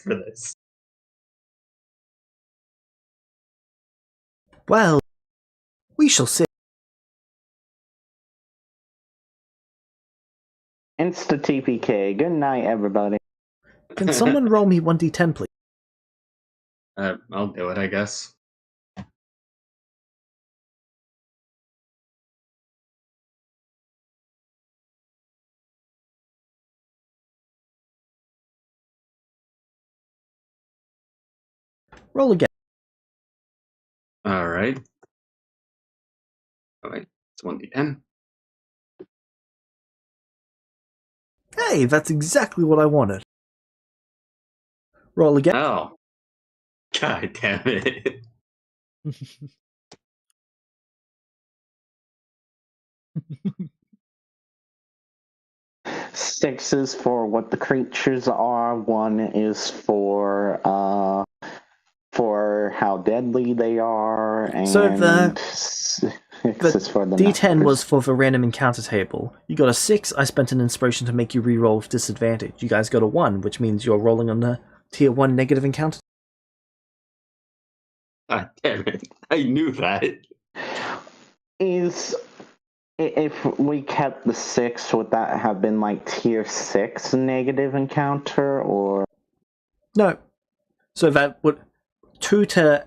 for this. Well, we shall see. Insta TPK. Good night, everybody. Can someone roll me 1d10, please? I'll do it, I guess. Roll again. Alright. Oh, wait. It's 1d10. Hey, that's exactly what I wanted. Roll again. Oh. God damn it. Six is for what the creatures are. One is for how deadly they are, and So the six is for the D10 numbers. was for the random encounter table. You got a 6, I spent an inspiration to make you reroll with disadvantage. You guys got a 1, which means you're rolling on the tier 1 negative encounter. God damn it. I knew that. If we kept the 6, would that have been like tier 6 negative encounter, or? No. So that would 2 to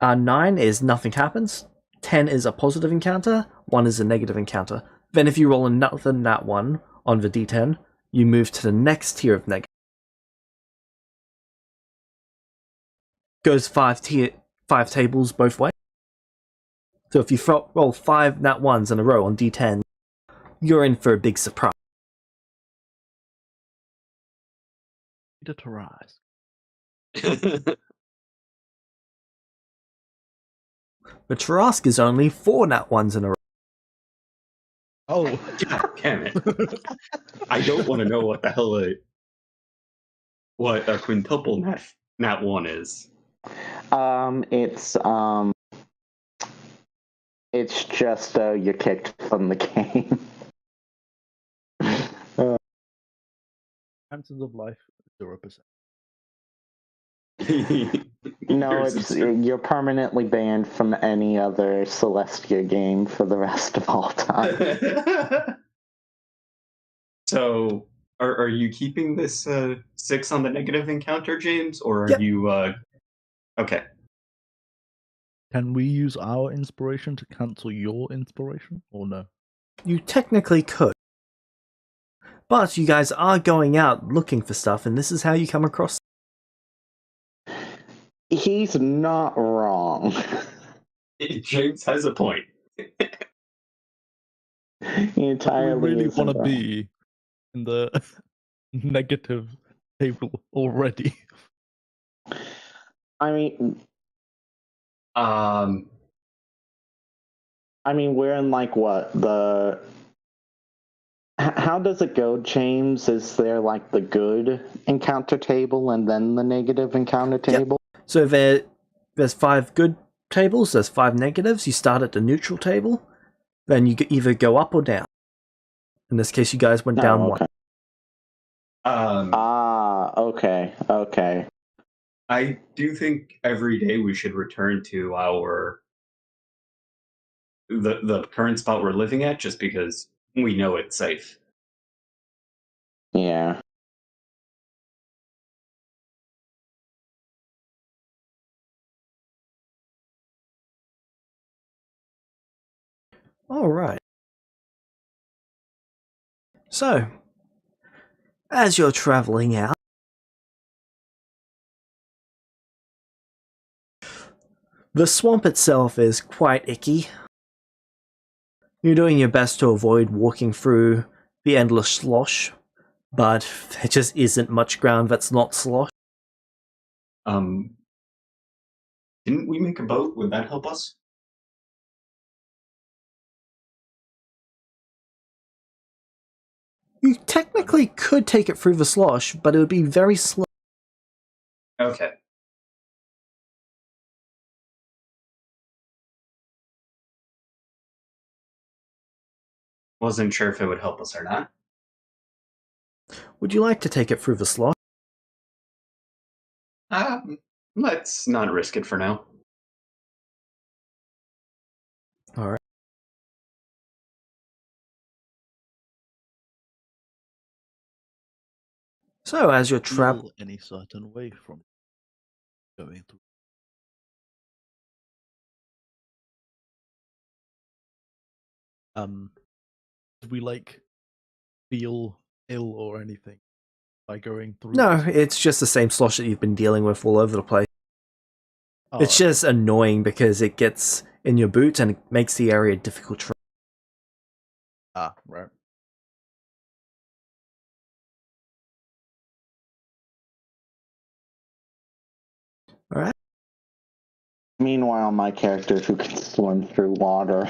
9 is nothing happens. 10 is a positive encounter. 1 is a negative encounter. Then if you roll another than that 1 on the D10, you move to the next tier of negative. Goes 5 tables both ways. So if you roll 5 nat 1s in a row on D10, you're in for a big surprise. To rise. The Tarask is only 4 nat 1s in a row. Oh, God damn it. I don't want to know what the hell what a quintuple nat 1 is. It's just you're kicked from the game. chances of life 0%. No, you're permanently banned from any other Celestia game for the rest of all time. So, are you keeping this 6 on the negative encounter, James, or are Yep. you? Okay. Can we use our inspiration to cancel your inspiration, or no? You technically could. But you guys are going out looking for stuff, and this is how you come across. He's not wrong. James has a point. He entirely Do we really isn't want to wrong. be in the negative table already? I mean, Um, we're in like what how does it go, James? Is there like the good encounter table and then the negative encounter table? So there's 5 good tables, there's 5 negatives. You start at the neutral table, then you either go up or down. In this case, you guys went down okay. 1. Okay. I do think every day we should return to the current spot we're living at, just because we know it's safe. Yeah. Alright. So, as you're traveling out, the swamp itself is quite icky. You're doing your best to avoid walking through the endless slosh, but there just isn't much ground that's not slosh. Didn't we make a boat? Would that help us? You technically could take it through the slosh, but it would be very slow. Okay. Wasn't sure if it would help us or not. Would you like to take it through the slosh? Let's not risk it for now. All right. So as you're traveling, Feel any certain way from going through. Did we like feel ill or anything by going through? no, this? it's just the same slosh that you've been dealing with all over the place. Oh, It's just annoying because it gets in your boots and it makes the area difficult to. Right. All right. Meanwhile, my characters who can swim through water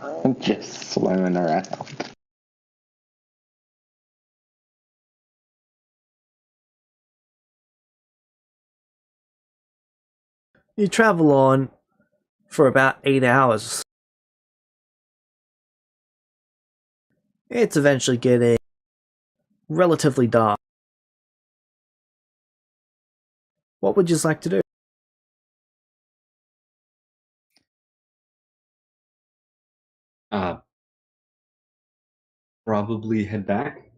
are just swimming around. You travel on for about 8 hours. It's eventually getting relatively dark. What would you like to do? Probably head back.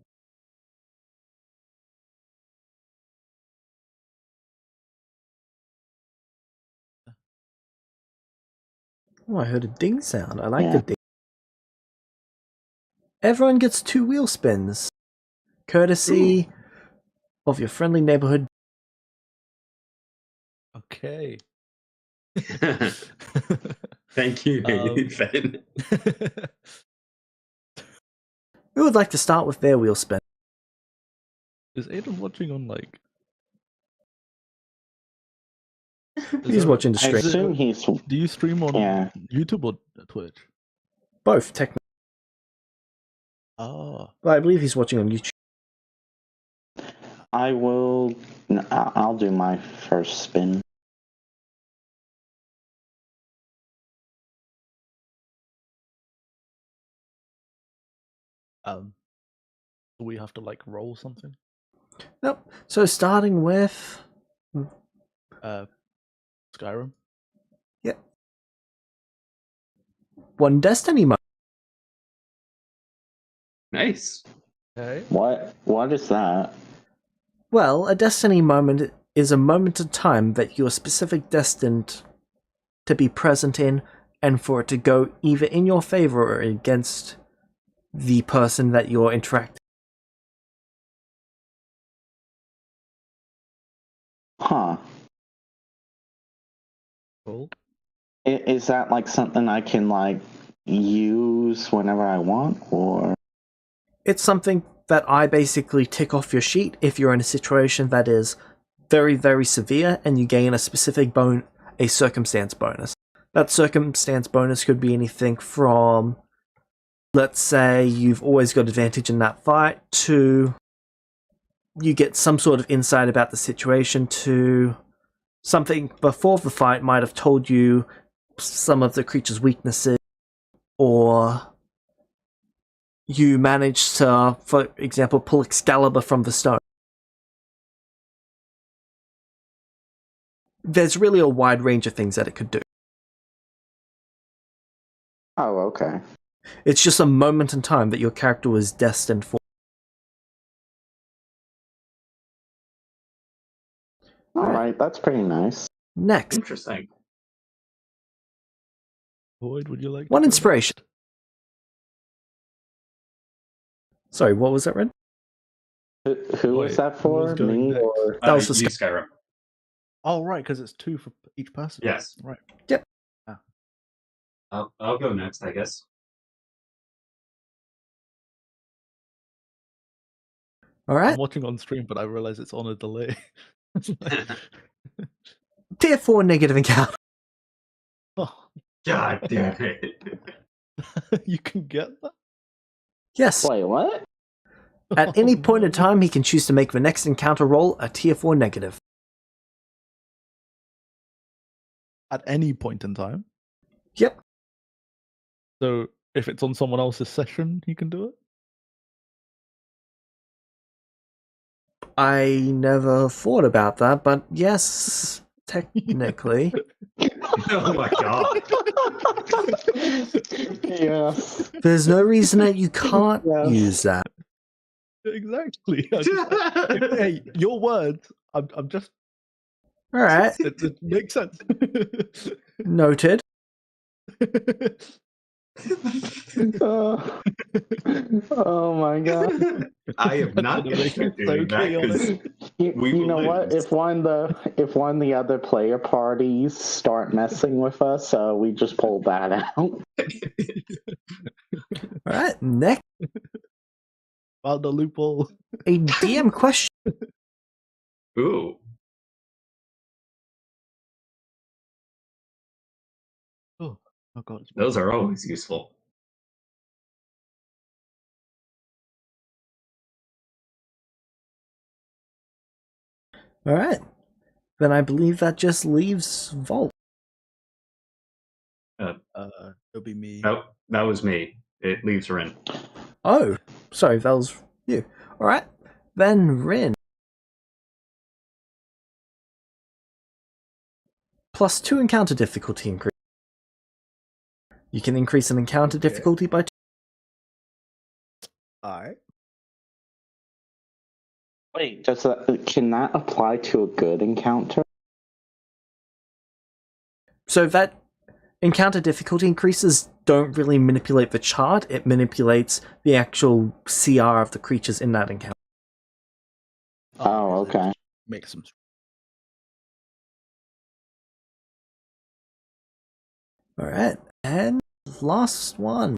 Oh, I heard a ding sound. I like Yeah. the ding. Everyone gets 2 wheel spins, courtesy of your friendly neighborhood. Okay. Thank you, Um, Finn. Who would like to start with their wheel spin? Is Aiden watching on like? He's watching the I stream. assume he's. Do you stream on Yeah. YouTube or Twitch? Both, technically. Ah, But I believe he's watching on YouTube. I will. I'll do my first spin. do we have to like roll something? Nope. So starting with. Skyrim. Yep. One destiny mode. Nice. Okay. What is that? Well, a destiny moment is a moment in time that you are specifically destined to be present in and for it to go either in your favor or against the person that you're interacting. Huh. Cool. Is that like something I can like use whenever I want, or? It's something that I basically tick off your sheet if you're in a situation that is very, very severe and you gain a specific a circumstance bonus. That circumstance bonus could be anything from, let's say you've always got advantage in that fight, to you get some sort of insight about the situation, to something before the fight might have told you some of the creature's weaknesses, or you managed to, for example, pull Excalibur from the stone. There's really a wide range of things that it could do. Oh, okay. It's just a moment in time that your character was destined for. All right, that's pretty nice. Next, Interesting. Void, would you like one to go inspiration. next? Sorry, what was that, Red? Who was Wait, that who was for? going Me next? or? That was for You, Skyrim. Oh, right, because it's 2 for each person. Yes. Right. Yep. I'll go next, I guess. All right. I'm watching on stream, but I realize it's on a delay. Tier 4 negative encounter. Oh, God damn it. you can get that? Yes. Wait, what? At any Oh, point in no. time, he can choose to make the next encounter roll a tier 4 negative. At any point in time? Yep. So if it's on someone else's session, he can do it? I never thought about that, but yes, technically. Oh my god. Yes. There's no reason that you can't Yes. use that. Exactly. Hey, your words. I'm just. Alright, It makes sense. noted. Oh, oh my god. I am not going to Make it start doing so that because You, we you will know what? lose. If one of the other player parties start messing with us, we just pull that out. Alright, next, Found the loophole. a DM question. Ooh. Oh god. It's Those are always useful. Alright, then I believe that just leaves Vault. It'll be me. That was me. It leaves Rin. Oh, sorry, that was you. Alright, then Rin. +2 encounter difficulty increase. You can increase an encounter difficulty by 2. Alright. Wait, can that apply to a good encounter? So that encounter difficulty increases don't really manipulate the chart, it manipulates the actual CR of the creatures in that encounter. Oh, okay. Make some. Alright, and last one.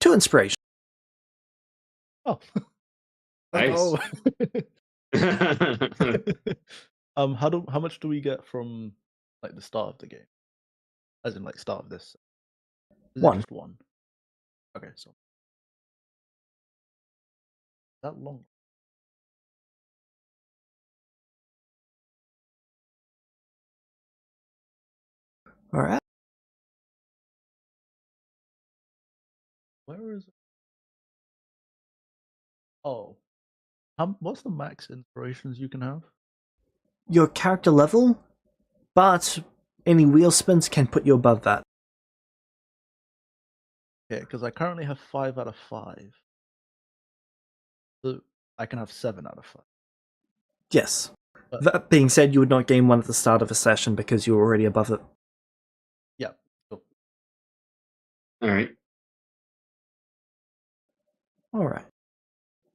2 inspiration. Oh. Nice. How much do we get from like the start of the game? As in like start of this? Is it 1. just 1? Okay, so that long. Alright. Where is it? Oh. What's the max inspirations you can have? Your character level, but any wheel spins can put you above that. Yeah, because I currently have 5 out of 5. So I can have 7 out of 5. Yes. But- That being said, you would not gain one at the start of a session because you're already above it. Yeah. So, Alright. Alright.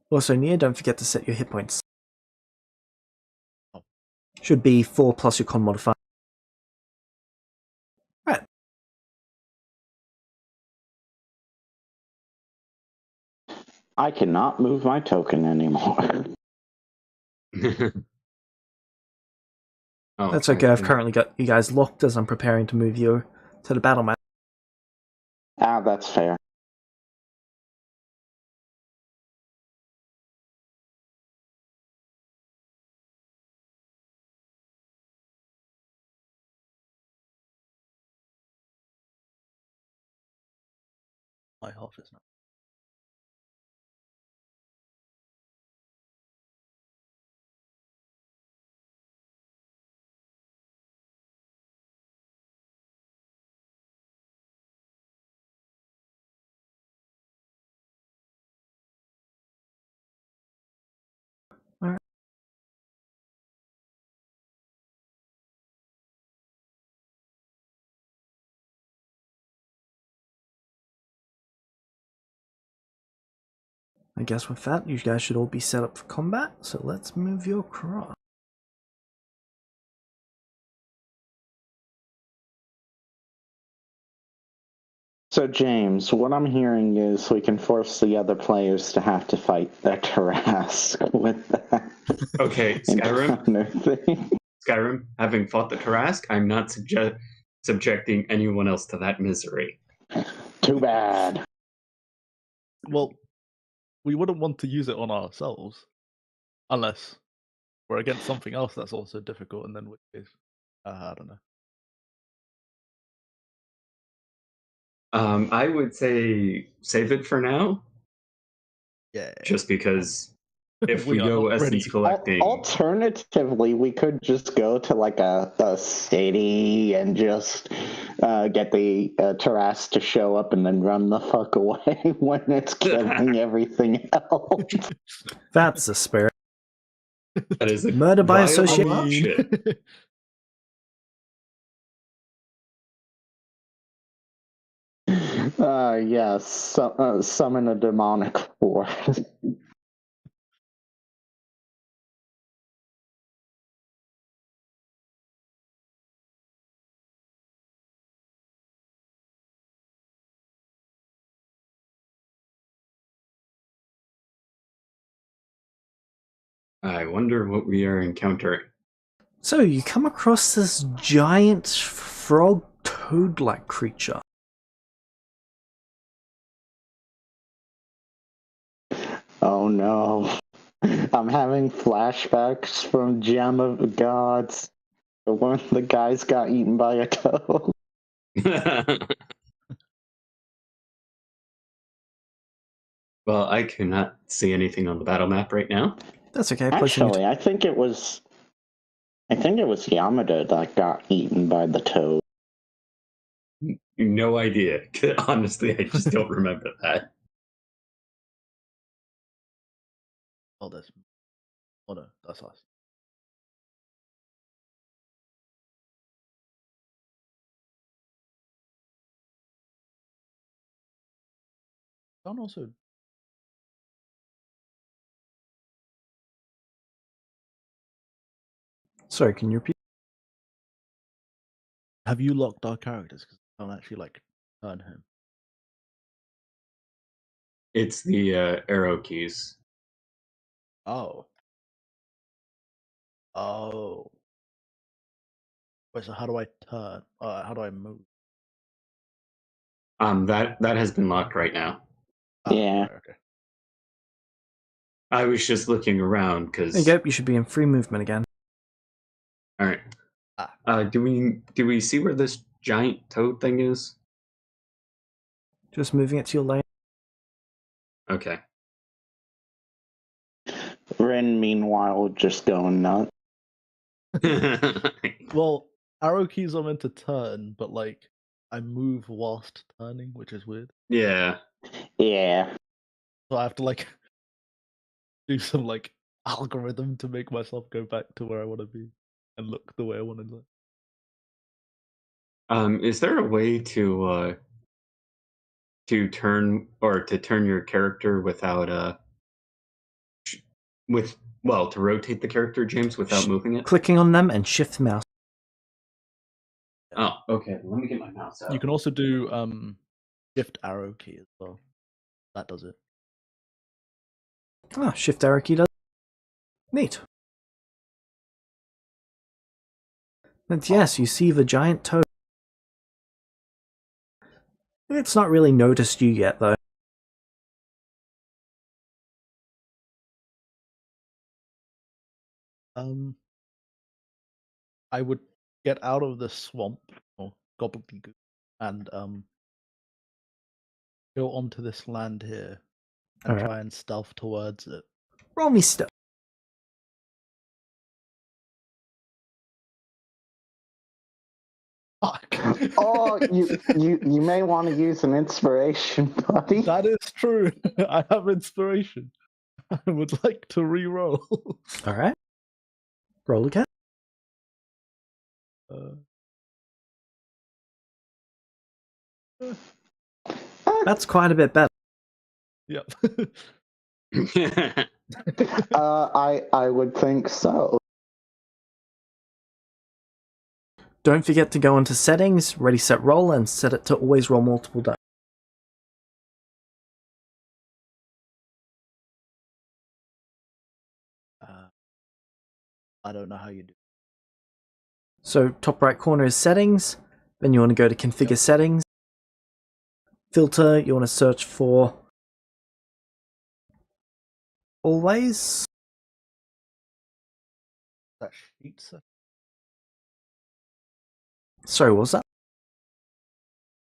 Also, Nia, don't forget to set your hit points. Oh. Should be 4 plus your con modifier. Right. I cannot move my token anymore. Oh, That's okay, I've currently got you guys locked as I'm preparing to move you to the battle map. That's fair. my half is not. Alright. I guess with that, you guys should all be set up for combat, so let's move you across. So, James, what I'm hearing is we can force the other players to have to fight the Tarrasque with that. Okay, Skyrim, having fought the Tarrasque, I'm not subjecting anyone else to that misery. Too bad. Well, we wouldn't want to use it on ourselves. Unless we're against something else that's also difficult, and then which is, I don't know. I would say save it for now. Yeah. just because if we We are go not ready. essence collecting, Alternatively, we could just go to like a city and just get the Taras to show up and then run the fuck away when it's killing everything else. That's the spirit. that is a Murder by viable association. option. Yes, summon a demonic force. I wonder what we are encountering. So you come across this giant frog toad-like creature. Oh no. I'm having flashbacks from Gem of the Gods. When the guys got eaten by a toad. Well, I cannot see anything on the battle map right now. That's okay. Actually, I think it was Yamada that got eaten by the toad. No idea. Honestly, I just don't remember that. Oh, that's. Oh no, that's us. Don't also. Sorry, can you repeat? Have you locked our characters? Because I don't actually like turn him. It's the arrow keys. Oh. Oh. Wait, so how do I turn? How do I move? That has been locked right now. Oh, Yeah. Okay. I was just looking around because. There you go. You should be in free movement again. All right. Ah. Do we see where this giant toad thing is? Just moving it to your lane. Okay. Ren, meanwhile, just going nuts. Well, arrow keys are meant to turn, but like I move whilst turning, which is weird. Yeah. Yeah. So I have to like do some like algorithm to make myself go back to where I want to be and look the way I want to look. Is there a way to turn your character without to rotate the character, James, without moving it? Clicking on them and shift mouse. Oh, okay. Let me get my mouse out. You can also do shift arrow key as well. That does it. Ah, shift arrow key does. Neat. And yes, you see the giant toad. It's not really noticed you yet, though. I would get out of the swamp or gobbledygook and go onto this land here and Alright. try and stealth towards it. Roll me stuff. Fuck. Oh, you may want to use an inspiration, buddy. That is true. I have inspiration. I would like to re-roll. Alright. Roll again. That's quite a bit better. Yep. I would think so. Don't forget to go into settings, ready, set, roll, and set it to always roll multiple dice. I don't know how you do. So top right corner is settings, then you want to go to configure settings, filter, you want to search for always. That sheet set. Sorry, what was that?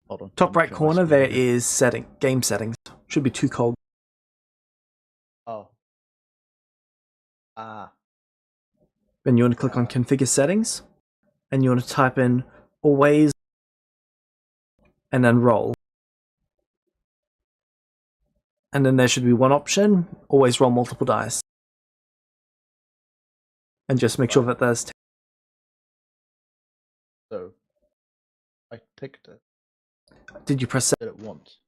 Hold on. Top right corner there is game settings. Should be 2 cog. Ah. Then you want to click on configure settings, and you want to type in always, and then roll. And then there should be one option, always roll multiple dice. And just make sure that there's... So, I ticked it. Did you press... Did it once?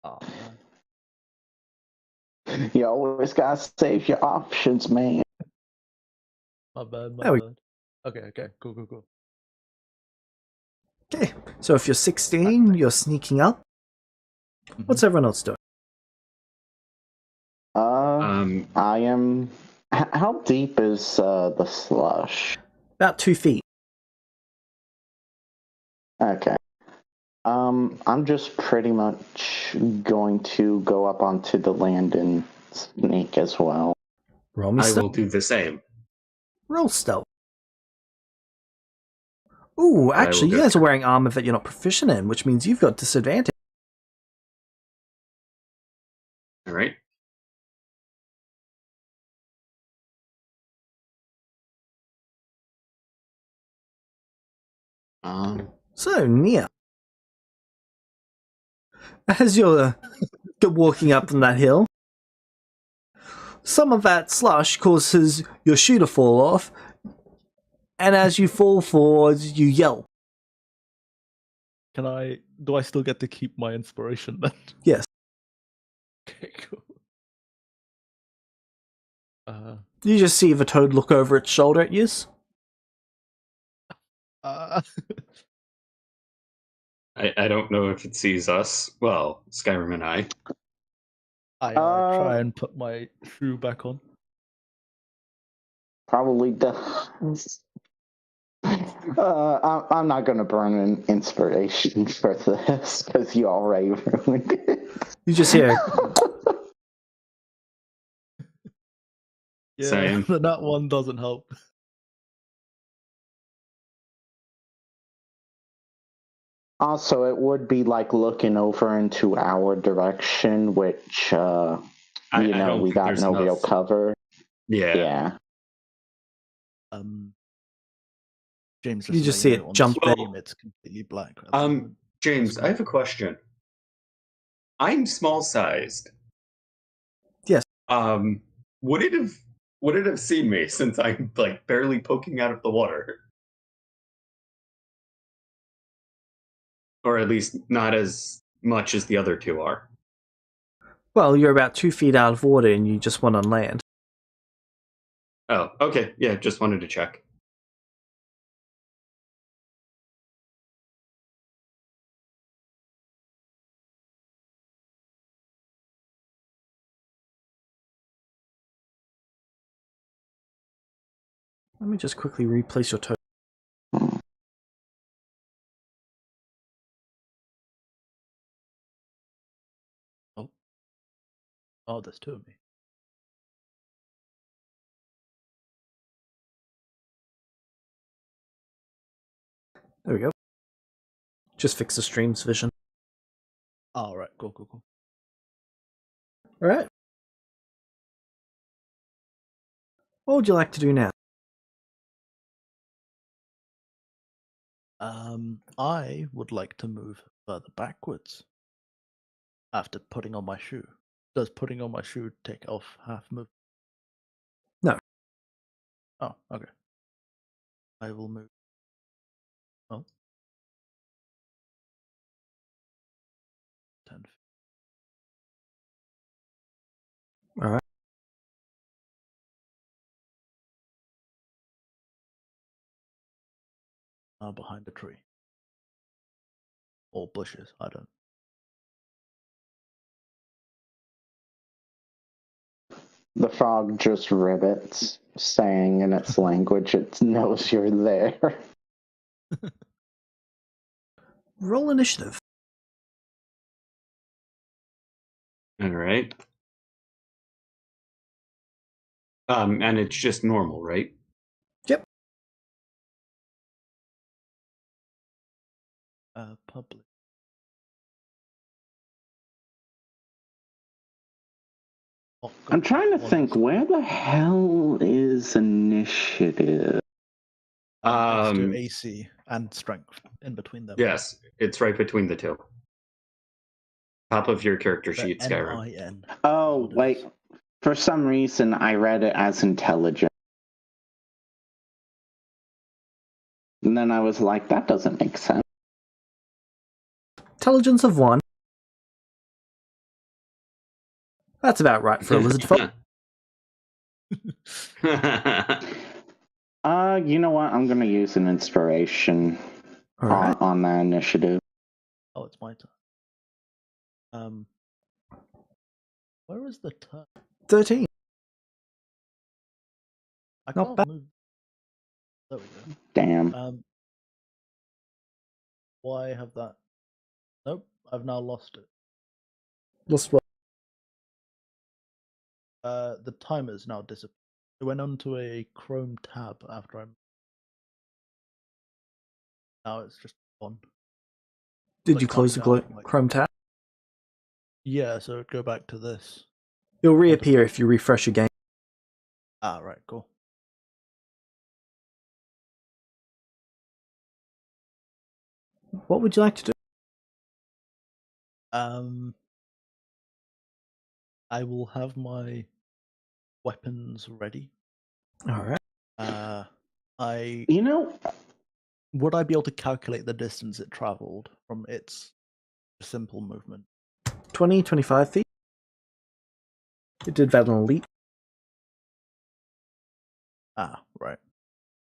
Oh, You always gotta save your options, man. my bad, There we- bad. Okay, cool. Okay, so if you're 16, you're sneaking up. What's everyone else doing? I am. How deep is the slush? About 2 feet. Okay. I'm just pretty much going to go up onto the land and sneak as well. Roll me I stealth. will do the same. Roll stealth. Ooh, I will actually, you go guys are first. wearing armor that you're not proficient in, which means you've got disadvantage. All right. So, Nia, as you're walking up from that hill, some of that slush causes your shoe to fall off, and as you fall forward, you yell. Do I still get to keep my inspiration then? Yes. Okay, cool. You just see the toad look over its shoulder at you. I don't know if it sees us. Well, Skyrim and I. I try and put my shoe back on. Probably does. I'm not gonna burn an inspiration for this because you already ruined it. You just hear, Yeah, Same. that one doesn't help. Also, it would be like looking over into our direction, which I don't we think got there's no real enough. cover. Yeah. James, You just see it on jump the there. stream, it's completely black. at the moment. James, I have a question. I'm small sized. Yes. Would it have seen me since I'm like barely poking out of the water? Or at least not as much as the other two are. well, you're about 2 feet out of water and you just went on land. Oh, okay. Yeah, just wanted to check. Let me just quickly replace your toad. Oh, there's two of me. There we go. Just fix the stream's vision. Oh, right, cool. Alright. What would you like to do now? I would like to move further backwards after putting on my shoe. Does putting on my shoe take off half move? No. Oh, okay. I will move. Oh. 10 feet. Alright. Behind a tree. Or bushes, I don't. The frog just ribbits, saying in its language it knows you're there. Roll initiative. All right. And it's just normal, right? Yep. Public. . I'm trying to think, where the hell is initiative? Next to Um, AC and strength in between them. Yes, it's right between the two. Top of your character The sheet, Skyrim. NIN. Oh, what it wait. is. For some reason, I read it as intelligent. And then I was like, that doesn't make sense. Intelligence of 1. That's about right for a lizard folk. You know what? I'm gonna use an inspiration Alright. on that initiative. Oh, it's my turn. Where is the turn? 13. I Not can't bad. move. There we go. Damn. Why have that? Nope, I've now lost it. Lost what? The timer's now disappeared. It went onto a Chrome tab after I'm. Now it's just gone. Did Like, you close the counting down from, like- Chrome tab? Yeah, so go back to this. It'll reappear if you refresh your game. Ah, right, cool. What would you like to do? I will have my weapons ready. Alright. You know, Would I be able to calculate the distance it traveled from its simple movement? 20, 25 feet. It did that on a leap. Ah, right.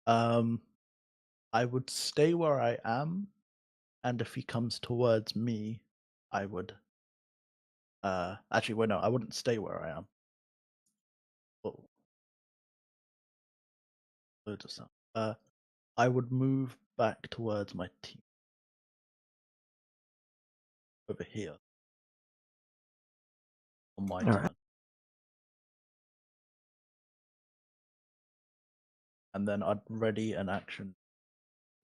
I would stay where I am, and if he comes towards me, I would. Actually, wait, no, I wouldn't stay where I am. Oh. Loads of stuff. I would move back towards my team. Over here. On my Alright. turn. And then I'd ready an action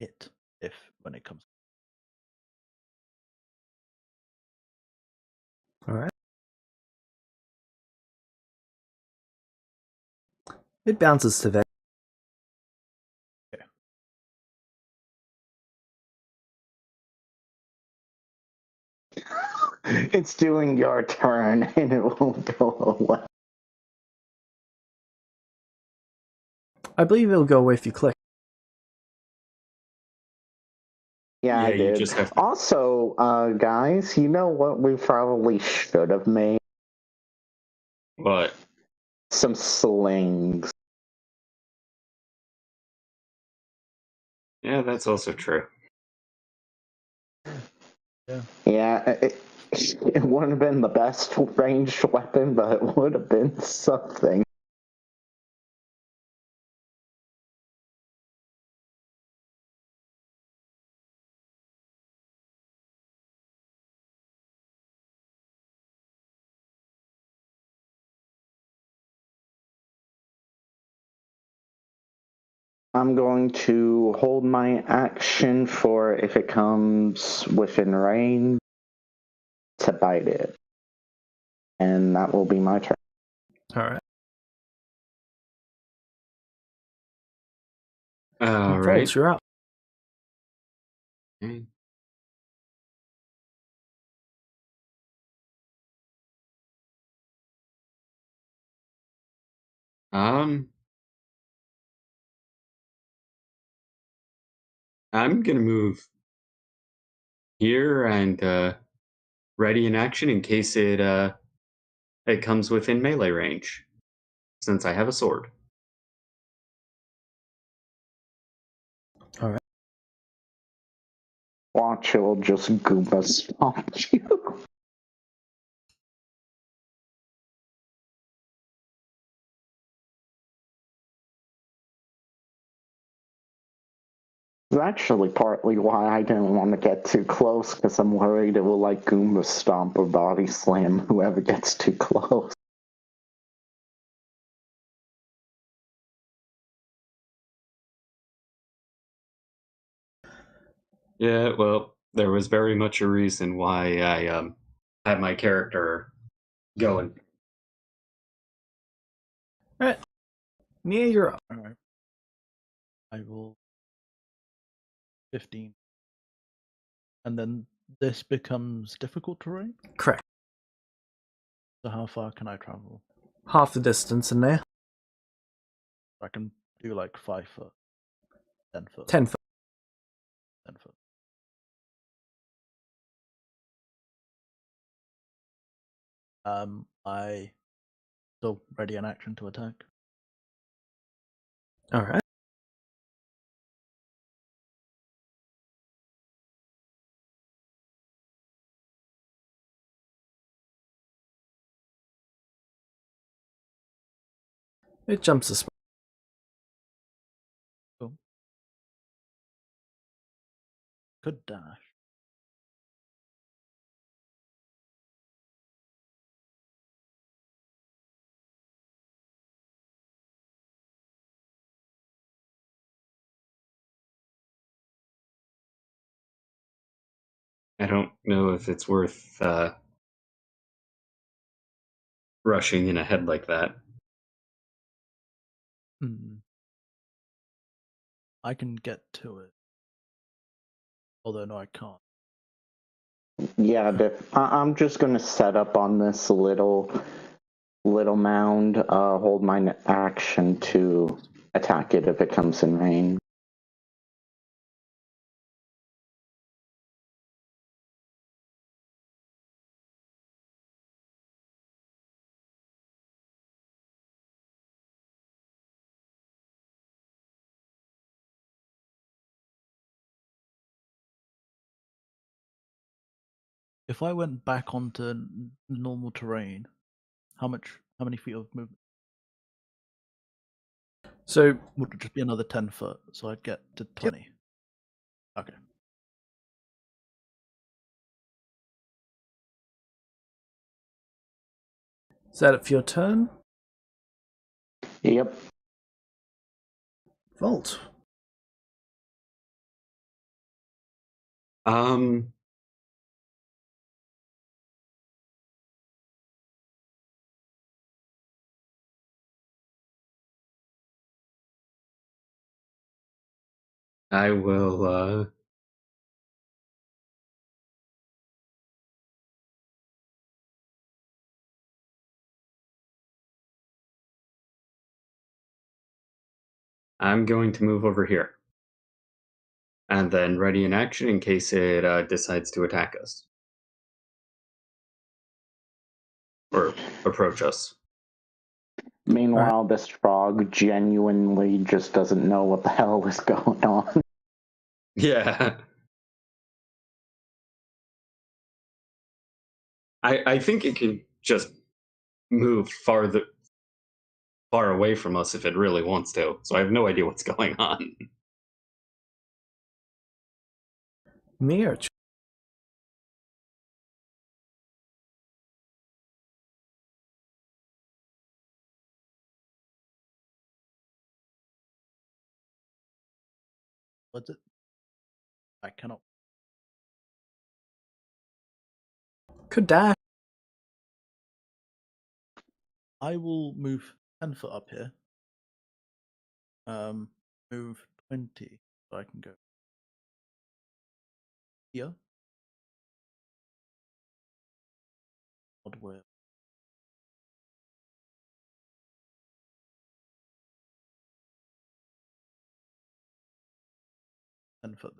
hit when it comes. Alright. It bounces to there. Okay. it's doing your turn and it won't go away. I believe it'll go away if you click. Yeah, I you did. just have. Also, guys, you know what we probably should have made? What? Some slings. Yeah, that's also true. Yeah, it wouldn't have been the best ranged weapon, but it would have been something. I'm going to hold my action for if it comes within range to bite it. And that will be my turn. Alright. All False, right. you're up. Okay. I'm gonna move here and ready in action in case it comes within melee range, since I have a sword. Alright. Watch, it will just Goomba stomp you. It's actually partly why I didn't want to get too close, because I'm worried it will like Goomba stomp or body slam whoever gets too close. Yeah, well, there was very much a reason why I had my character going. Alright. Mia, you're up. Alright. I will 15. And then this becomes difficult terrain? Correct. So how far can I travel? Half the distance in there. I can do like 5 foot, 10 foot, 10 foot. 10 foot. I still ready an action to attack. Alright. It jumps a spot. Cool. Could dash. I don't know if it's worth rushing in ahead like that. I can get to it. Although no, I can't. Yeah, I'm just gonna set up on this little mound. Hold my action to attack it if it comes in range. If I went back onto normal terrain, how many feet of movement? So, Would it just be another 10 foot? So I'd get to 20. Okay. is that it for your turn? Yep. Volt. I will I'm going to move over here. And then ready in action in case it decides to attack us. Or approach us. Meanwhile, this frog genuinely just doesn't know what the hell is going on. Yeah. I think it can just move far away from us if it really wants to. So I have no idea what's going on. Mia. What's it? I cannot. Could dash. I will move 10 foot up here. Move 20 so I can go here. Odd where. Ten foot.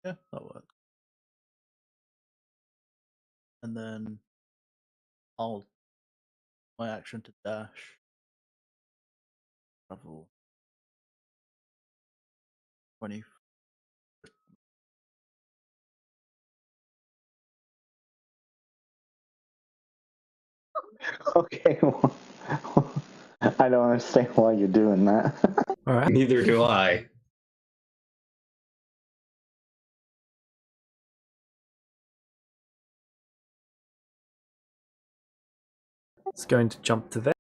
Yeah, that works. And then I'll my action to dash. Travel 20. Okay. I don't understand why you're doing that. Alright. Neither do I. It's going to jump to there.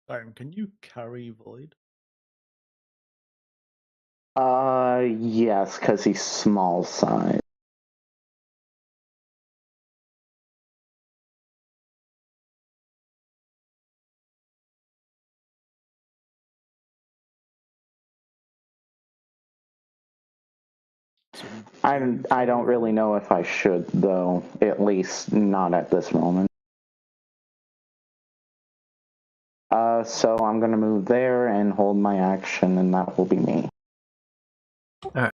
Byron, can you carry Void? Yes, because he's small size. So I don't really know if I should, though. At least not at this moment. So I'm gonna move there and hold my action, and that will be me. Alright.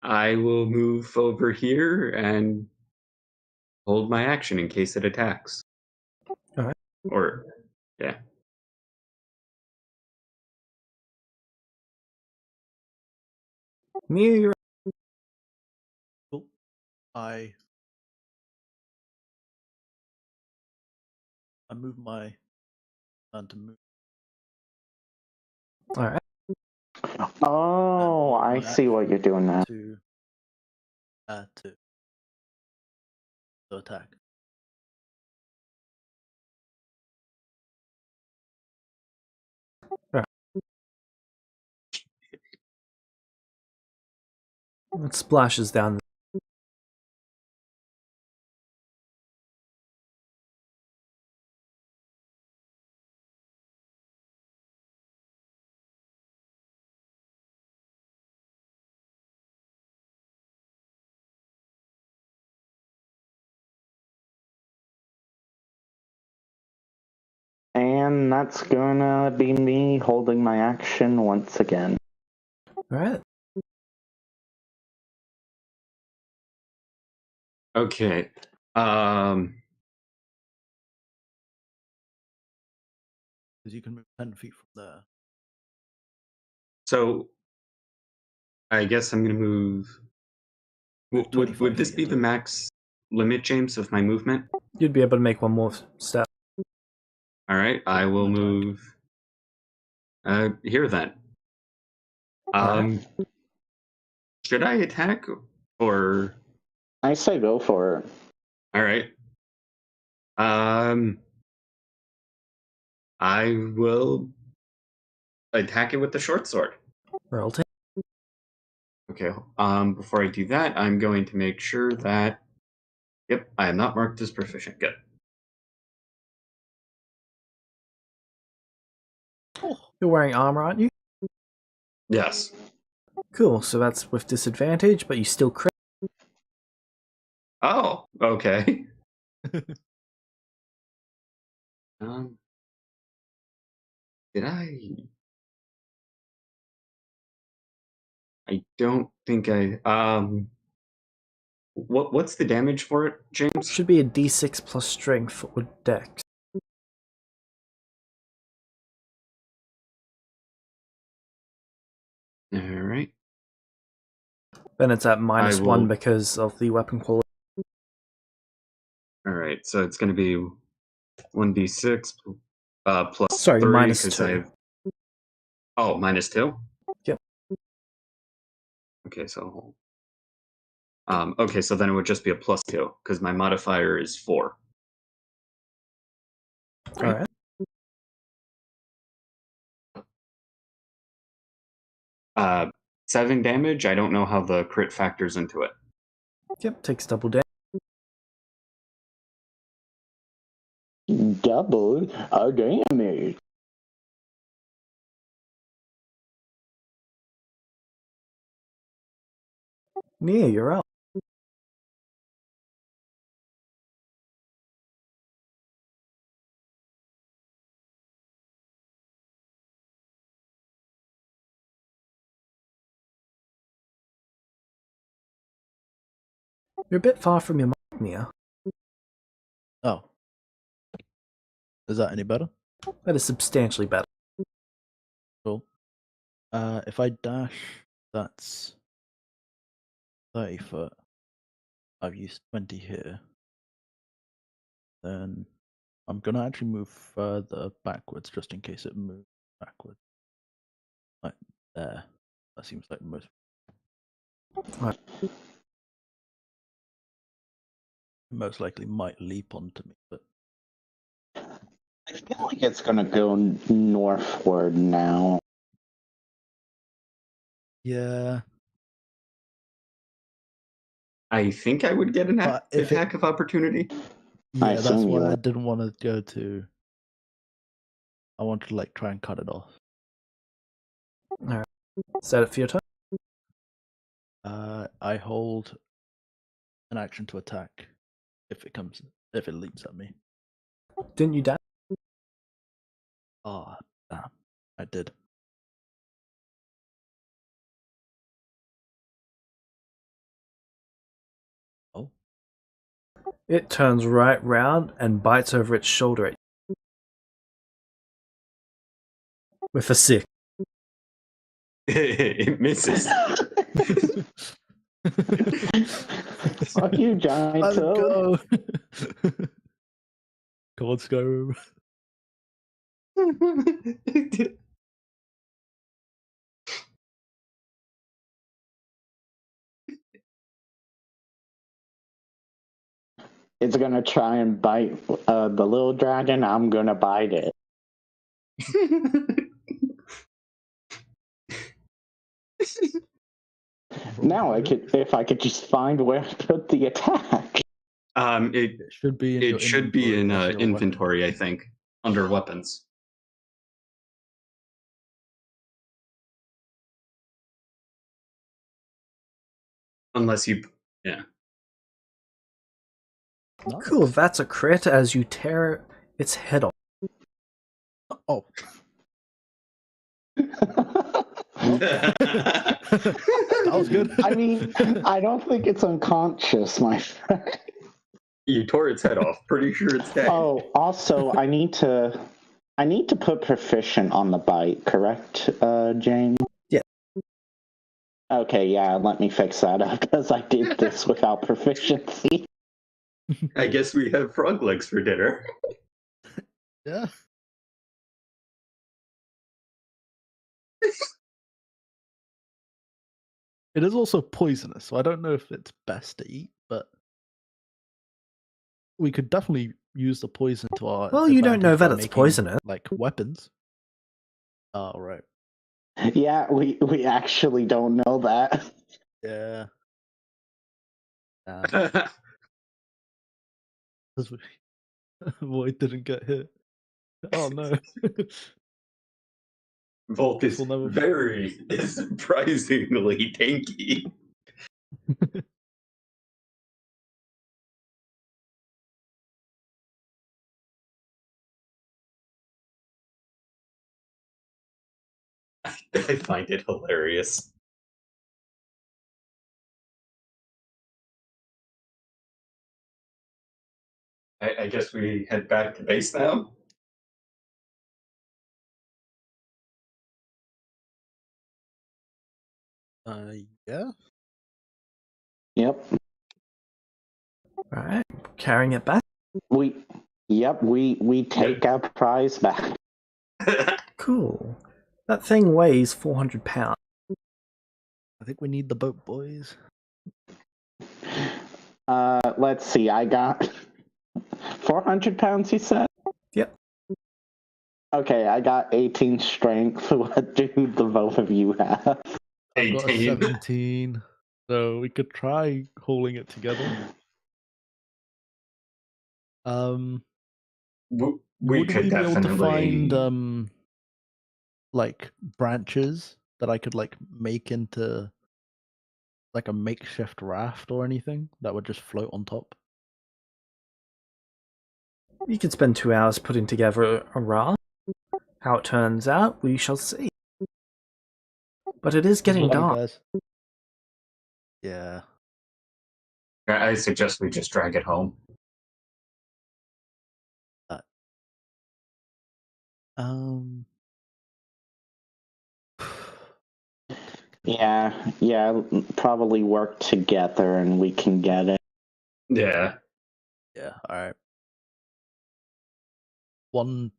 I will move over here and hold my action in case it attacks. Alright. Or, yeah. Mia, you're Cool. I move my turn to move. alright. Oh, and I my see what action you're doing now. to attack. It splashes down. And that's gonna be me holding my action once again. Alright. Okay. Because you can move 10 feet from there. So I guess I'm gonna move. Move 25 Would this feet be in the total. max limit, James, of my movement? You'd be able to make one more step. All right, I will An attack. move here then. Alright. Should I attack or? I say go for it. All right. I will attack it with the short sword. Roll 10. Okay. Before I do that, I'm going to make sure that. Yep, I am not marked as proficient. Good. Oh, You're wearing armor, aren't you? Yes. Cool, so that's with disadvantage, but you still crit. Oh, okay. um, did I? I don't think I. What's the damage for it, James? Should be a d6 plus strength or dex. All right. Then it's at I -1 will. because of the weapon quality. All right, so it's going to be 1d6 plus Sorry, 3 minus because 2. I have. Oh, -2. Yep. Okay, so. Okay, so then it would just be a +2 because my modifier is 4. Alright. Uh, 7 damage. I don't know how the crit factors into it. Yep, takes double damage. Double our damage. Nia, you're up. You're a bit far from your mic, Nia. oh. Is that any better? That is substantially better. Cool. If I dash, that's 30 foot. I've used 20 here. Then I'm gonna actually move further backwards just in case it moves backwards. Like there. That seems like most. Right. most likely might leap onto me, but I feel like it's gonna go northward now. yeah. I think I would get an But if it, attack of opportunity. I yeah, that's assume you why I would. didn't want to go to. I wanted to like try and cut it off. Alright. Is that it for your turn? I hold an action to attack if it leaps at me. Didn't you dash? Ah, damn, I did. Oh, It turns right round and bites over its shoulder at you. With a 6. It misses. Fuck you, giant let's toad. go. Come on, Skyrim. It's gonna try and bite the little dragon. I'm gonna bite it. Now if I could just find where to put the attack. It It should be in your it should be in as your inventory, I think, under weapons. Unless you, yeah. weapon. Cool, Nice. that's a crit as you tear its head off. Oh, that was good. I mean, I don't think it's unconscious, my friend. You tore its head off. Pretty sure it's dead. Oh, also, I need to put proficient on the bite, correct, James? Yeah. Okay, yeah, let me fix that up because I did this without proficiency. I guess we have frog legs for dinner. Yeah. It is also poisonous, so I don't know if it's best to eat, but we could definitely use the poison to our Well, you don't know advantage that by it's making, poisonous. like weapons. Oh, right. Yeah, we actually don't know that. Yeah. Because Void didn't get hit. Oh no. Volk Guess is we'll never. very surprisingly tanky. I find it hilarious. I guess we head back to base now. Yeah. Yep. Alright, carrying it back. We take our prize back. Cool. That thing weighs 400 pounds. I think we need the boat, boys. Let's see. I got 400 pounds. You said. Yep. Okay, I got 18 strength. What do the both of you have? I've got a 18. 17, so we could try hauling it together. We Would could we be able to definitely. find like branches that I could like make into like a makeshift raft or anything that would just float on top? You could spend 2 hours putting together a raft. How it turns out, we shall see. But it is getting Love you dark. guys. Yeah. I suggest we just drag it home. Um. Yeah, probably work together and we can get it. Yeah. Yeah. All right. One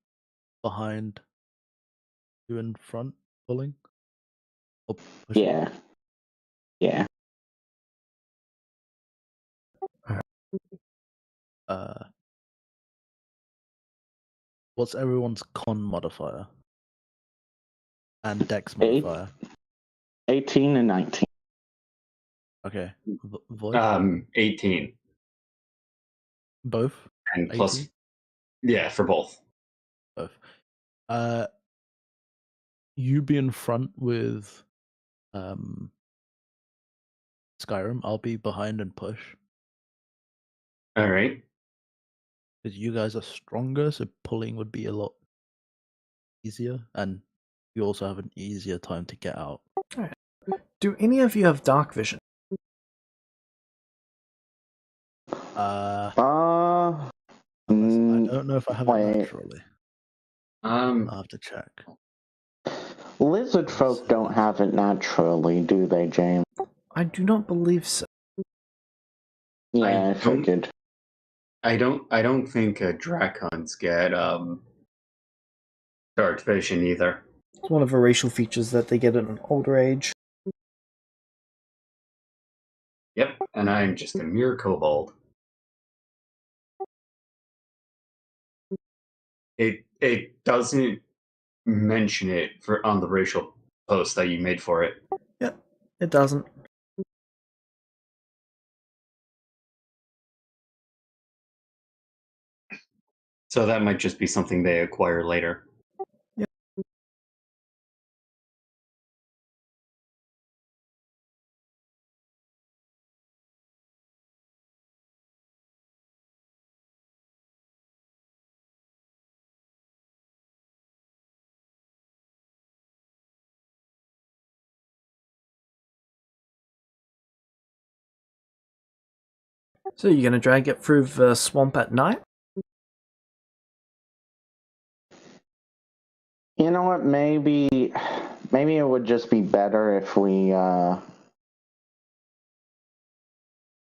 behind, two in front, pulling. Or pushing. Yeah. Yeah. What's everyone's con modifier? And dex Eight. modifier? 18 and 19. Okay. Void? 18. Both? And 18? plus, yeah, for both. Both. You be in front with Skyrim. I'll be behind and push. All right. Because you guys are stronger, so pulling would be a lot easier, and you also have an easier time to get out. Alright. Do any of you have dark vision? I Uh, don't know if I have it wait. naturally. Um, I'll have to check. Lizard folk don't have it naturally, do they, James? I do not believe so. Yeah, I don't- figured. I don't think Dracons get dark vision either. It's one of the racial features that they get at an older age. Yep, and I'm just a mere kobold. It doesn't mention it on the racial post that you made for it. Yep, it doesn't. So that might just be something they acquire later. Yep. So you're going to drag it through the swamp at night? You know what? Maybe it would just be better if we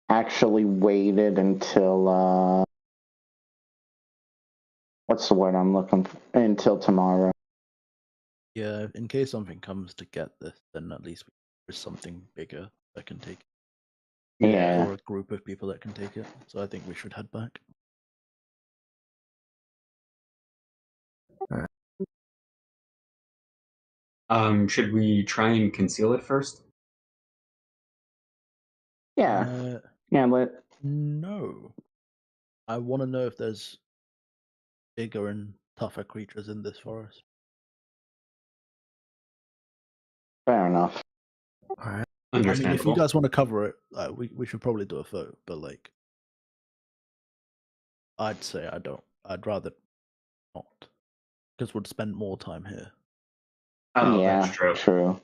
actually waited until what's the word I'm looking for? Until tomorrow. Yeah, in case something comes to get this, then at least there's something bigger that can take it. Yeah. Or a group of people that can take it. So I think we should head back. Should we try and conceal it first? Yeah. Yeah. No. I want to know if there's bigger and tougher creatures in this forest. Fair enough. Alright. I mean, if you Understandable. guys want to cover it, we should probably do a vote. But like, I'd say I don't. I'd rather not, because we'd spend more time here. Oh, Yeah. that's true. True.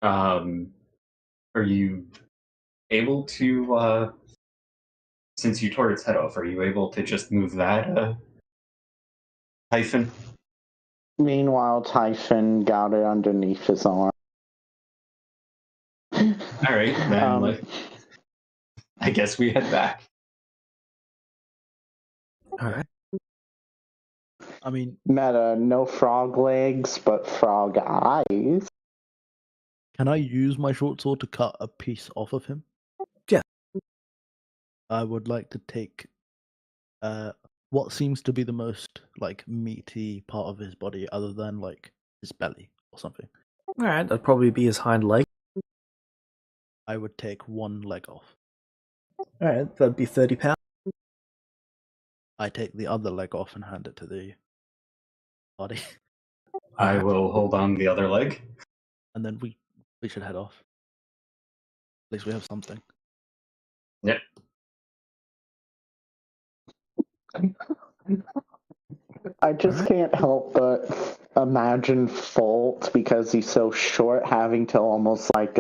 Are you able to, since you tore its head off, are you able to just move that, hyphen? Meanwhile, Typhon got it underneath his arm. Alright, then I guess we head back. Alright. I mean, Meta, no frog legs, but frog eyes. can I use my short sword to cut a piece off of him? Yeah. I would like to take what seems to be the most like meaty part of his body, other than like his belly or something. Alright, that'd probably be his hind leg. I would take one leg off. Alright, that'd be 30 pounds. I take the other leg off and hand it to the body, I will hold on the other leg. and then we should head off. At least we have something. Yep. I just can't help but imagine Folt, because he's so short, having to almost like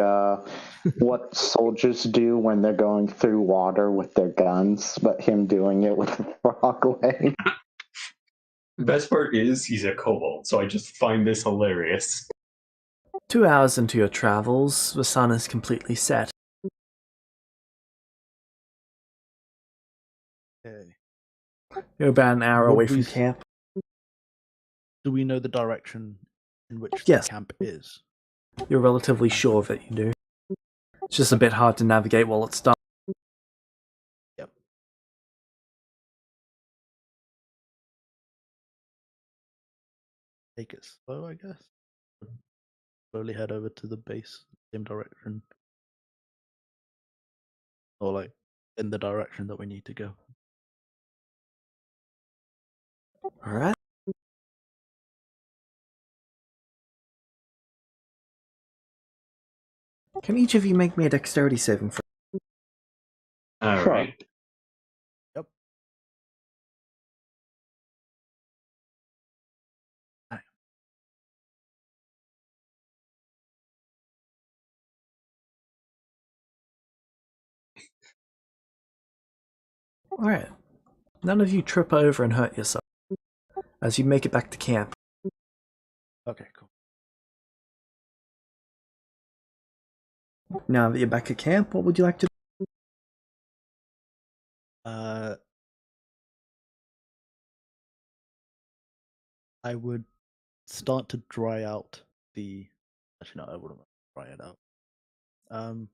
what soldiers do when they're going through water with their guns, but him doing it with a frog leg. The best part is he's a kobold, so I just find this hilarious. 2 hours into your travels, the sun is completely set. Okay. You're about an hour away Would we from camp. Do we know the direction in which Yes. the camp is? You're relatively sure that you do. It's just a bit hard to navigate while it's dark. Yep. take it slow, I guess. Slowly head over to the base, same direction, or like in the direction that we need to go. All right. Can each of you make me a dexterity saving throw? All Sure. right. Yep. All right. None of you trip over and hurt yourself as you make it back to camp. Okay, cool. Now that you're back at camp, what would you like to do? I would start to dry out the. Actually, no, I wouldn't dry it out. I'm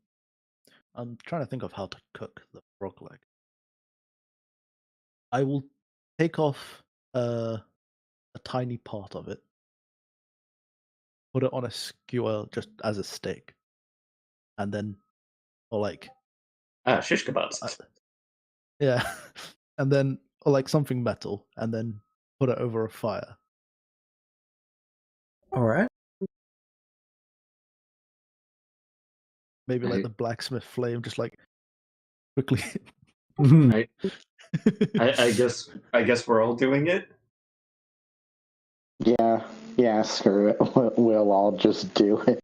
trying to think of how to cook the frog leg. I will take off a tiny part of it, put it on a skewer just as a steak, and then, or like, Shish kebabs. yeah, and then, or like something metal, and then put it over a fire. All right. Maybe like the blacksmith flame, just like quickly. I guess we're all doing it. Yeah, screw it. We'll all just do it.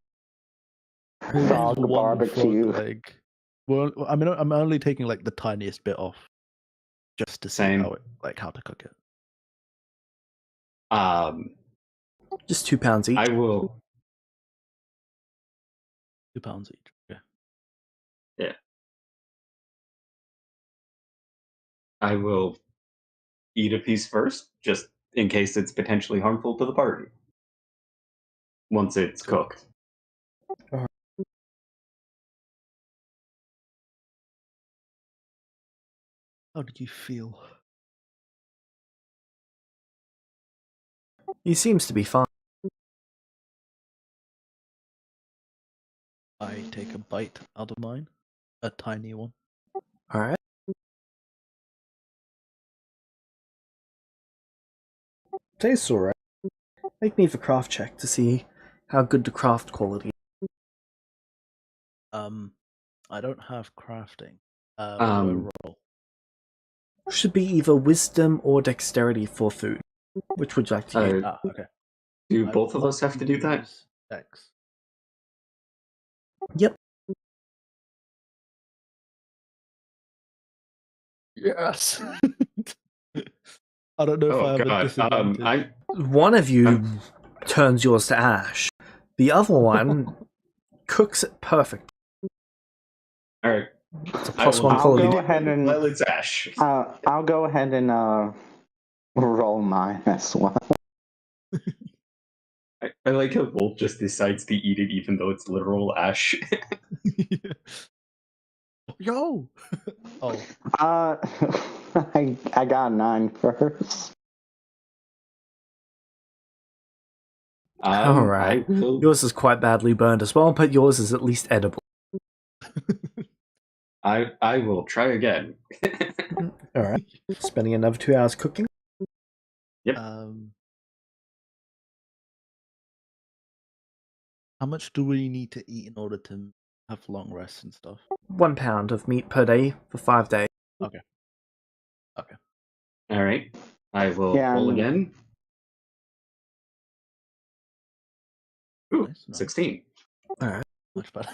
Frog One barbecue. frog leg. Well, I mean, I'm only taking like the tiniest bit off, just to see Same. how to cook it. Just 2 pounds each. I will. 2 pounds each. Yeah. Yeah. I will eat a piece first, just in case it's potentially harmful to the party. Once it's cooked. How did you feel? He seems to be fine. I take a bite out of mine, a tiny one. All right. Tastes alright. Make me the craft check to see how good the craft quality is. I don't have crafting. What do I roll? Should be either wisdom or dexterity for food. Which would you like to use? Okay. Do I both of want us have to do that? use X. Yep. Yes. I don't know if I have a disadvantage. One of you turns yours to ash. The other one cooks it perfect. All right. It's a +1 I'll quality. go ahead and Well, it's ash. I'll go ahead and roll mine as well. I like how Wolf just decides to eat it even though it's literal ash. Yo! Oh. I got 9 first. Alright. Yours is quite badly burned as well, but yours is at least edible. I will try again. Alright. Spending another 2 hours cooking. Yep. How much do we need to eat in order to have long rests and stuff? 1 pound of meat per day for 5 days. Okay. All right. I will roll again. Ooh, Nice. 16. Alright. Much better.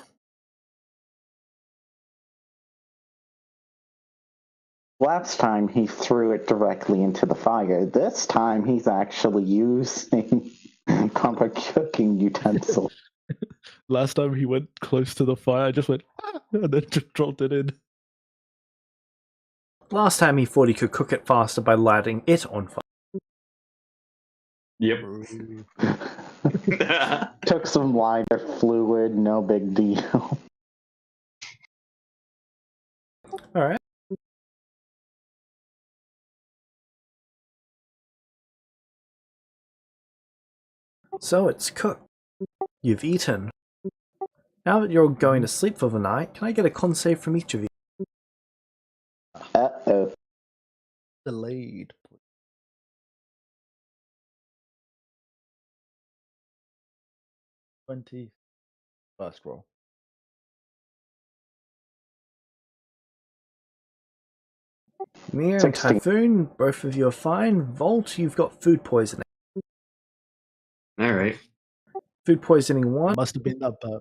Last time he threw it directly into the fire. This time he's actually using proper cooking utensils. Last time he went close to the fire, I just went, and then just dropped it in. Last time he thought he could cook it faster by lighting it on fire. Yep. Took some lighter fluid, no big deal. Alright. So it's cooked. You've eaten. Now that you're going to sleep for the night, can I get a con save from each of you? Uh-oh. Delayed. 20. First roll. Mir and 16. Typhoon, both of you are fine. Volt, you've got food poisoning. All right. Food poisoning 1. Must have been that bad.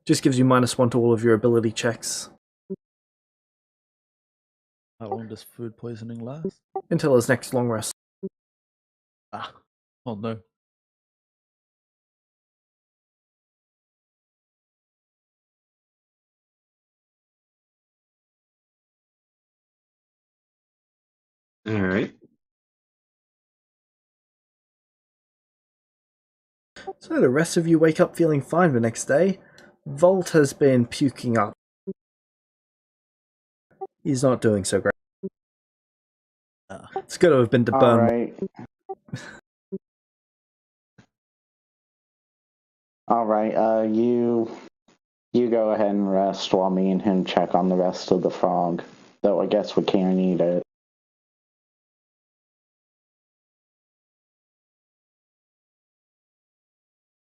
Just gives you -1 to all of your ability checks How long does food poisoning last? until his next long rest. Ah, oh no. All right. So the rest of you wake up feeling fine the next day. Volt has been puking up. He's not doing so great. It's got to have been to All burn. right. All right. You go ahead and rest while me and him check on the rest of the frog. Though I guess we can't eat it.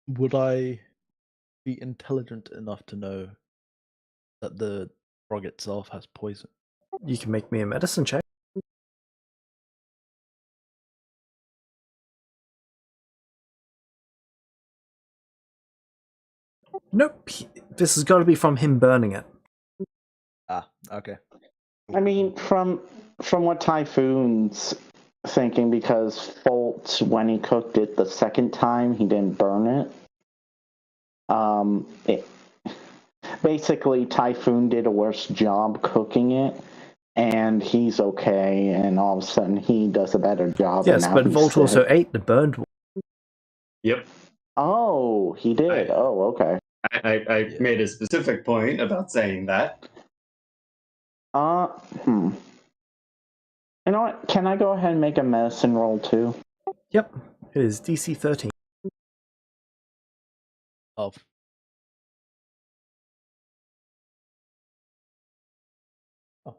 Would I be intelligent enough to know that the frog itself has poison? You can make me a medicine check. Nope. This has got to be from him burning it. Ah, okay. I mean, from what Typhoon's thinking, because Folt, when he cooked it the second time, he didn't burn it. Basically, Typhoon did a worse job cooking it, and he's okay, and all of a sudden he does a better job. Yes, and now but he's Volt sick. also ate the burned one. Yep. Oh, he did. Okay. I made a specific point about saying that. You know what? Can I go ahead and make a medicine roll too? Yep. It is DC 13. Of. Oh.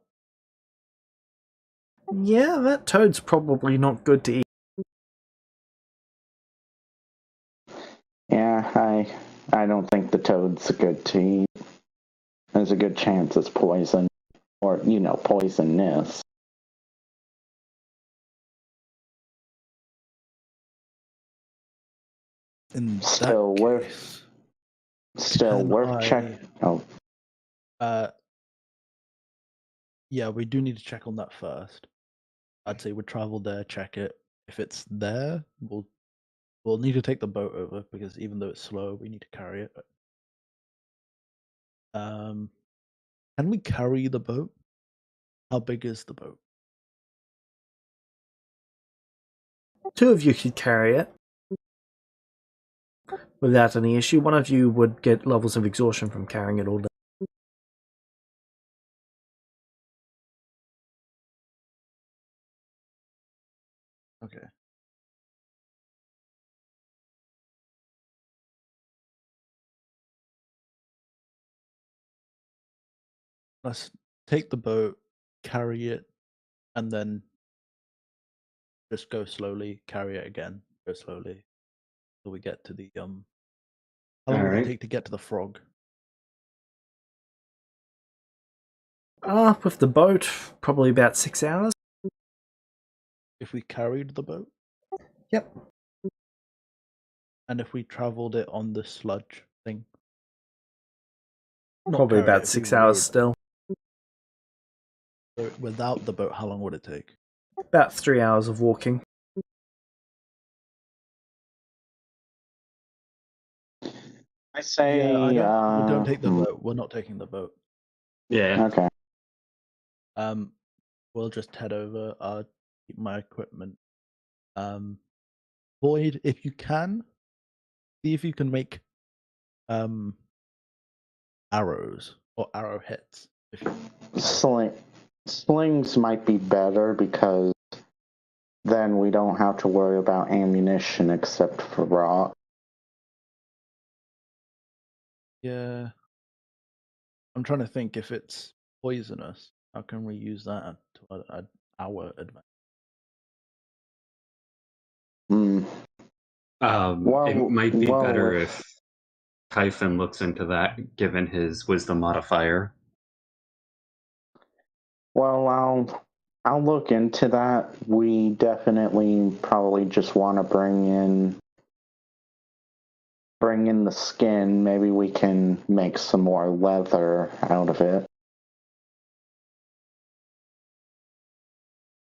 Yeah, that toad's probably not good to eat. Yeah, I don't think the toad's good to eat. There's a good chance it's poison, or poisonous. In Still that worth, case, still can worth check. Oh, yeah, we do need to check on that first. I'd say we'd travel there, check it. If it's there, we'll need to take the boat over because even though it's slow, we need to carry it. Can we carry the boat? How big is the boat? 2 of you could carry it without any issue. One of you would get levels of exhaustion from carrying it all day. Okay. Let's take the boat, carry it, and then just go slowly, carry it again, go slowly till we get to the How long would Alright. it take to get to the frog? With the boat, probably about 6 hours. If we carried the boat? Yep. And if we travelled it on the sludge thing? Not Probably carried it, about if 6 we hours rowed. still. So without the boat, how long would it take? About 3 hours of walking. I say. Yeah, we don't take the boat. We're not taking the boat. Yeah. Okay. We'll just head over. I'll keep my equipment. Boyd, if you can, see if you can make arrows or arrowheads. If you can. Slings might be better because then we don't have to worry about ammunition except for rock. Yeah. I'm trying to think if it's poisonous, how can we use that to our advantage? Mm. It might be better Well, if Typhon looks into that, given his wisdom modifier. well, I'll look into that. We definitely probably just want to bring in the skin. Maybe we can make some more leather out of it.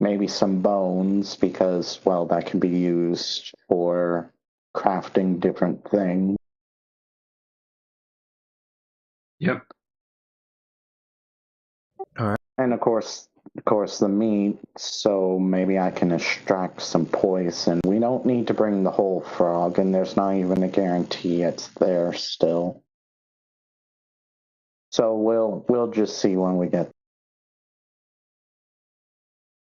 Maybe some bones, because, well, that can be used for crafting different things. Yep. And of course, the meat, so maybe I can extract some poison. We don't need to bring the whole frog, and there's not even a guarantee it's there still. So we'll just see when we get.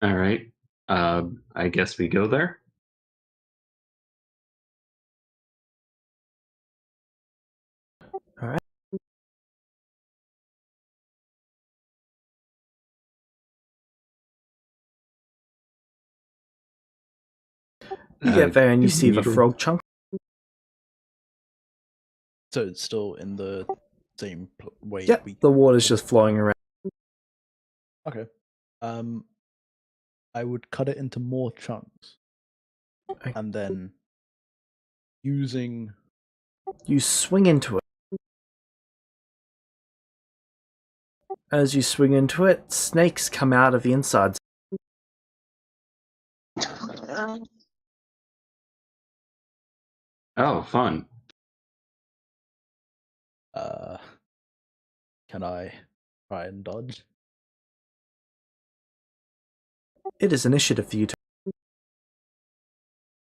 All right. I guess we go there. All right. You get there and you see the frog chunk. So it's still in the same way. Yep, the water's just flowing around. Okay. I would cut it into more chunks, Okay. and then using. You swing into it. As you swing into it, snakes come out of the insides. Oh, fun. Can I try and dodge? It is initiative for you to.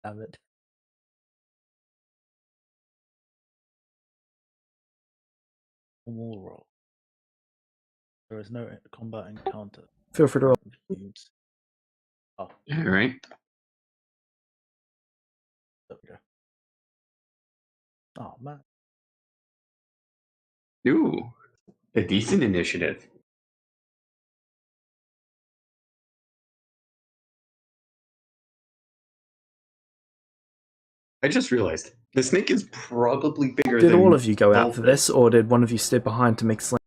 Damn it. Normal roll. There is no combat encounter. Feel free to roll. Oh, All right. there we go. Oh man. Ooh, a decent initiative. I just realized the snake is probably bigger Did than all of you go out for this, Vulpes. or did one of you stay behind to make sling?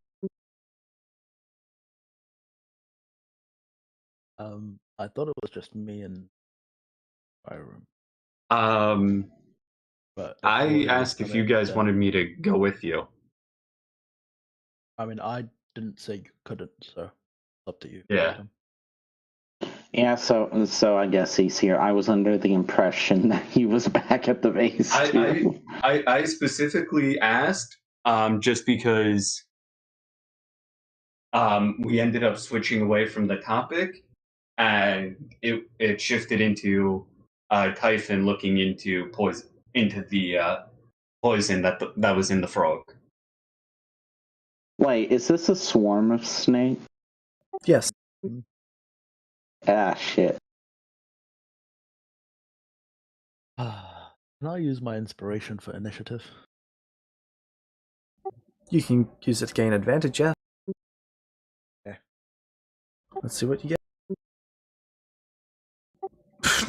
I thought it was just me and Byron. But if I you're asked if you incoming, guys then- wanted me to go with you. I mean, I didn't say you couldn't, so it's up to you. Yeah. Tom. Yeah, so I guess he's here. I was under the impression that he was back at the base too. I specifically asked just because we ended up switching away from the topic, and it shifted into Typhon looking into the poison that was in the frog. Wait, is this a swarm of snakes? Yes. Ah, shit. Can I use my inspiration for initiative? You can use it to gain advantage, yeah. Okay. Let's see what you get.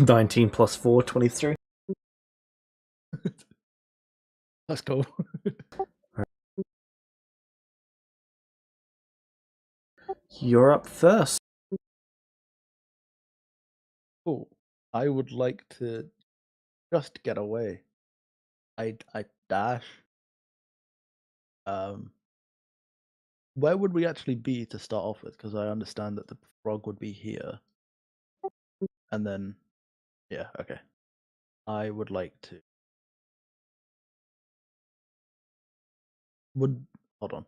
19 plus 4, 23. Let's go. You're up first. Cool. I would like to just get away. I dash. Where would we actually be to start off with? Because I understand that the frog would be here, and then, yeah, okay. I would like to. Hold on.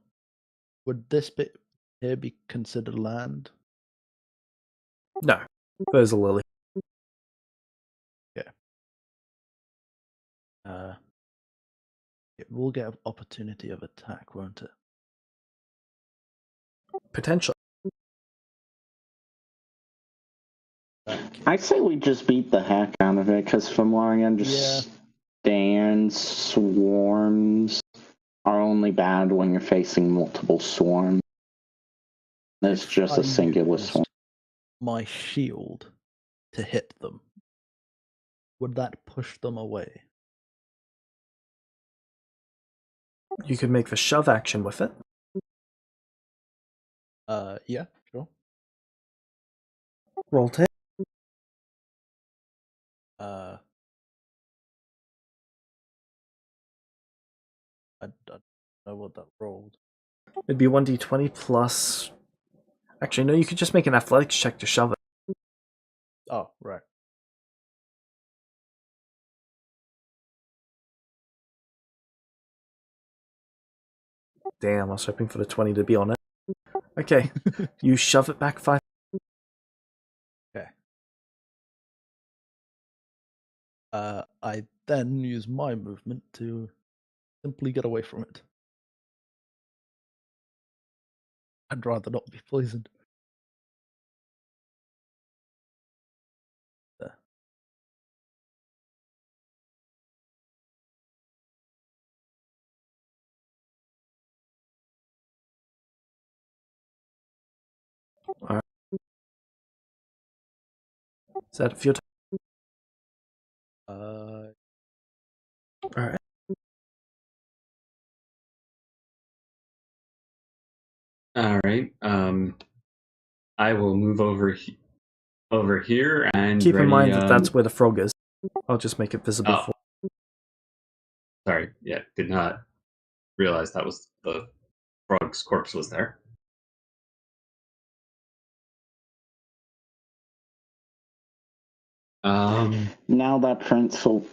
Would this bit here be considered land? No. There's a lily. Yeah. It will get an opportunity of attack, won't it? Potentially. I say we just beat the heck out of it, because from what I understand, swarms are only bad when you're facing multiple swarms. There's just a singular swarm. My shield to hit them. Would that push them away? You could make the shove action with it. Yeah, sure. Roll to hit. I don't know what that rolled. It'd be 1d20 plus. Actually, no, you could just make an athletics check to shove it. Oh, right. Damn, I was hoping for the 20 to be on it. Okay, you shove it back 5. Okay. I then use my movement to simply get away from it. I'd rather not be poisoned. There. Alright. Is that for your turn? Alright. Alright, I will move over here and Keep in mind that ready, that's where the frog is. I'll just make it visible oh. for. Sorry, yeah, did not realize that was the frog's corpse was there. Now that prince will.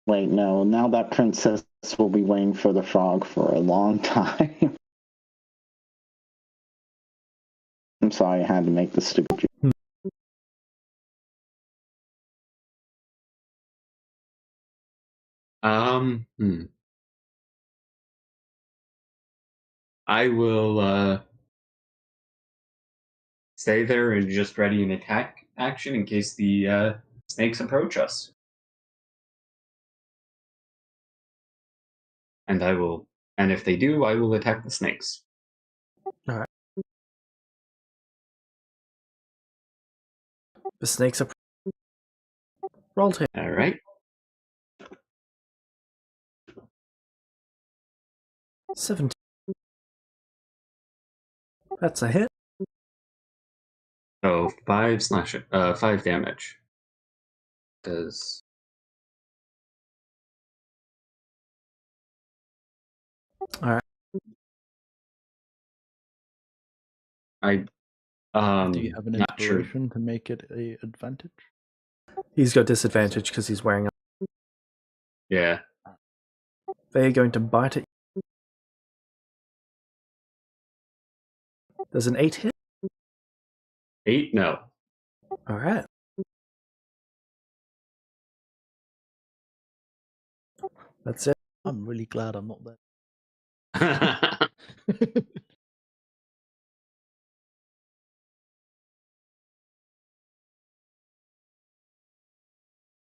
Wait, no. Now that princess will be waiting for the frog for a long time. I'm sorry, I had to make the stupid joke. I will stay there and just ready an attack action in case the snakes approach us. And and if they do, I will attack the snakes. Alright. The snakes are. Roll to hit. Alright. 17. That's a hit. So 5 damage. Does Alright. I Do you have an not sure. inspiration to make it a advantage? He's got disadvantage because he's wearing a. Yeah. They're going to bite it. There's an 8 hit. 8? No. Alright. That's it. I'm really glad I'm not there.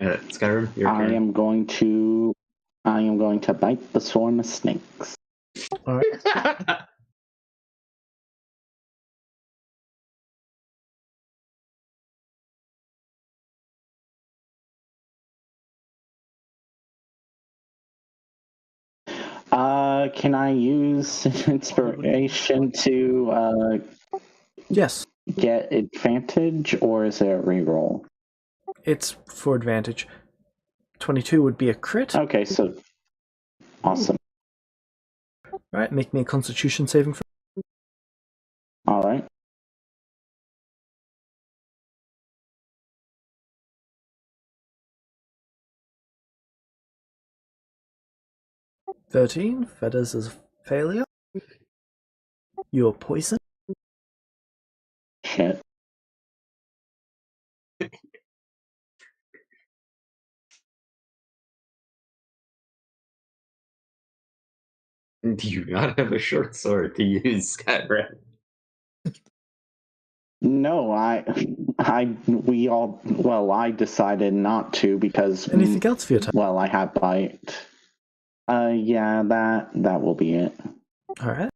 Skyrim, your turn. I am going to bite the swarm of snakes. Alright. Can I use inspiration to Yes. get advantage, or is it a reroll? It's for advantage. 22 would be a crit. Okay, so awesome. Alright, make me a constitution saving throw. All right. $13. That is a failure. You're poisoned. Shit. Do you not have a short sword to use, Skyrim? No, I decided not to because Anything else for your turn? well, I have bite. Yeah, that will be it. Alright.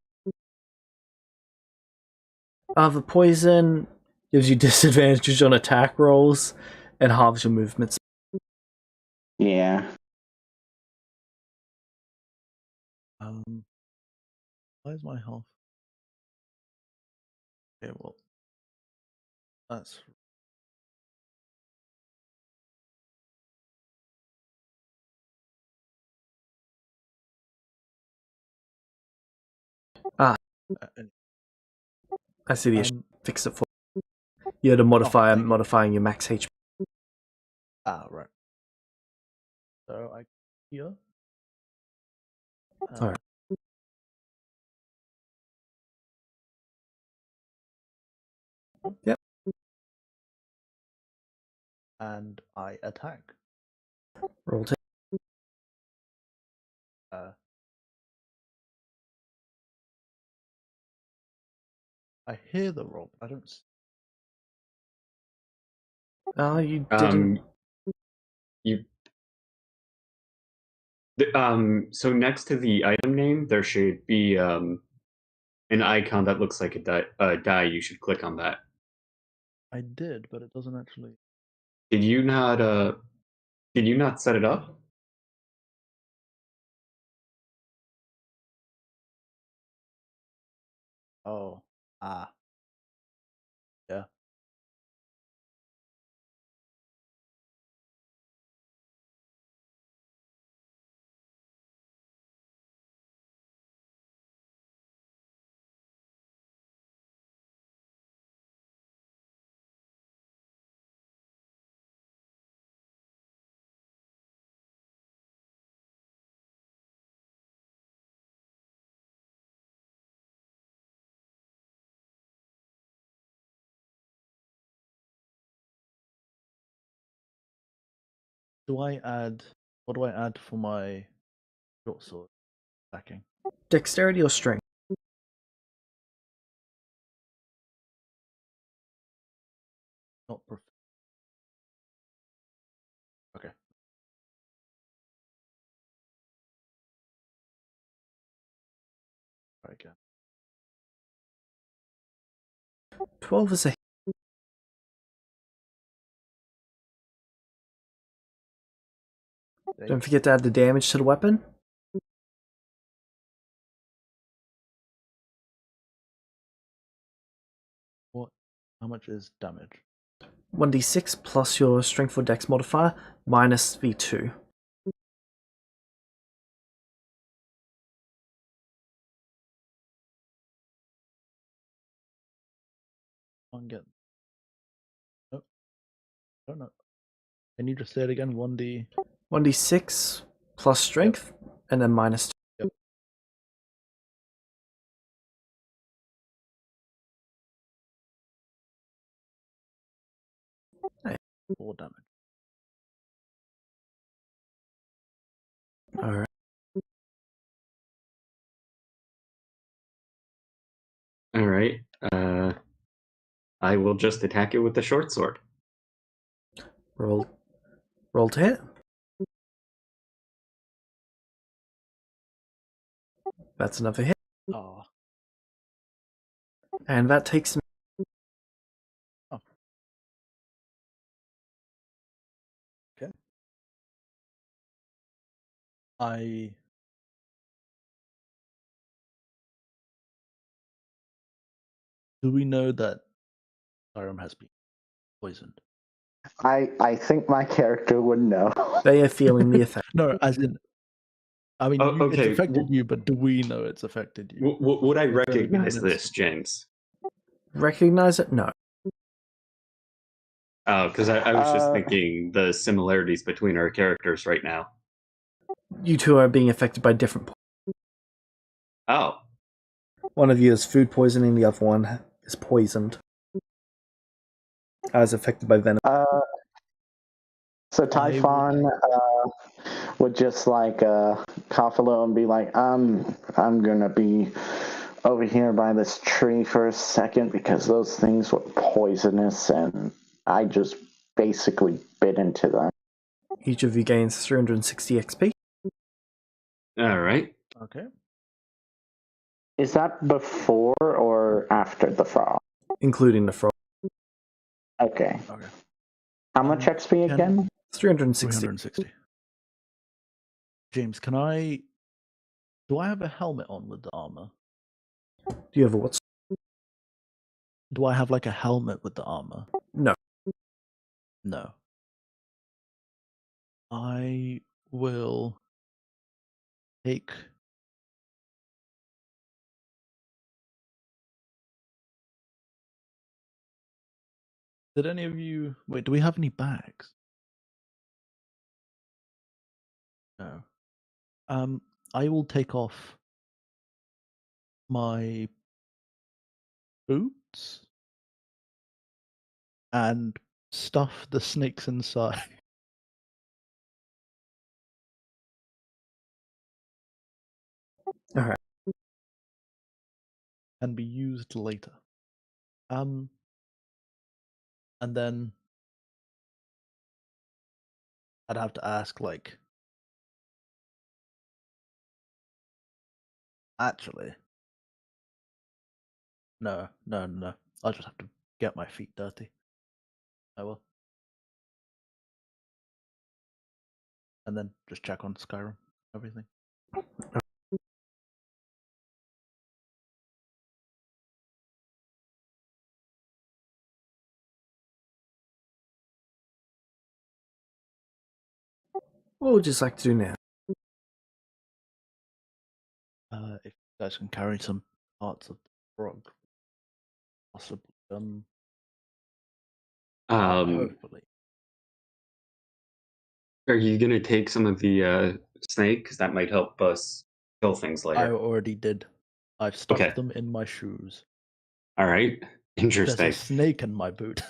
The poison gives you disadvantages on attack rolls and halves your movements. Yeah. Why is my health? Okay, well, that's Ah, and, I see the issue. Fix it for you. Had a modifier modifying your max HP. right. So I here. Alright. Yep. And I attack. Roll to I hear the roll. I don't. you didn't. You. So next to the item name, there should be an icon that looks like a die. You should click on that. I did, but it doesn't actually. Did you not? Did you not set it up? Oh, yeah. Do I add? What do I add for my short sword attacking? Dexterity or strength? Not okay. Try again. 12 is a hit. Don't forget to add the damage to the weapon. What? How much is damage? 1d6 plus your strength or dex modifier minus v2. Can't get. Nope. Don't know. Can you just say it again? 1d. 1d6 plus strength, and then minus 2. Yep. 4 damage. Alright. Alright. I will just attack it with the short sword. Roll to hit. That's another hit. Oh. And that takes me. Oh. Okay. Do we know that Skyrim has been poisoned? I think my character would know. They are feeling the effect. No, as in. I mean, it's Okay. affected you, but do we know it's affected you? Would I It's only been recognize an this, instant. James? Recognize it? No. Oh, because I was just thinking the similarities between our characters right now. You two are being affected by different. Oh. One of you is food poisoning, the other one is poisoned. I was affected by venom. So Typhon would just like cough a little and be like, I'm gonna be over here by this tree for a second because those things were poisonous and I just basically bit into them. Each of you gains 360 XP. All right. Okay. Is that before or after the frog? Including the frog. Okay. Okay. How much XP again? 360. 360. James, do I have a helmet on with the armor? Do you have a what? Do I have like a helmet with the armor? No. No. I will take. Did any of you wait? Do we have any bags? No. I will take off my boots and stuff the snakes inside. Alright. And be used later. And then I'd have to ask, like, actually, no. I'll just have to get my feet dirty. I will. And then just check on Skyrim, everything. What would you like to do now? If you guys can carry some parts of the frog, possibly. Hopefully. Are you gonna take some of the snake? Because that might help us kill things I later. already did. I've stuffed Okay. them in my shoes. All right. There's a Interesting. snake in my boot.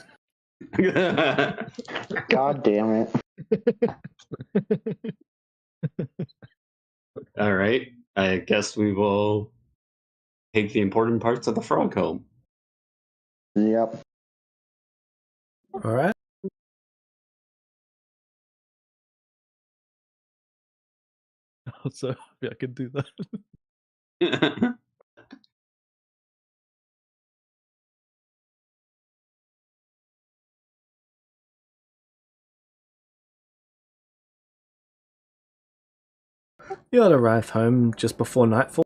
God damn it. All right. I guess we will take the important parts of the frog home. Yep. Alright. So yeah, I can do that. You ought to arrive home just before nightfall.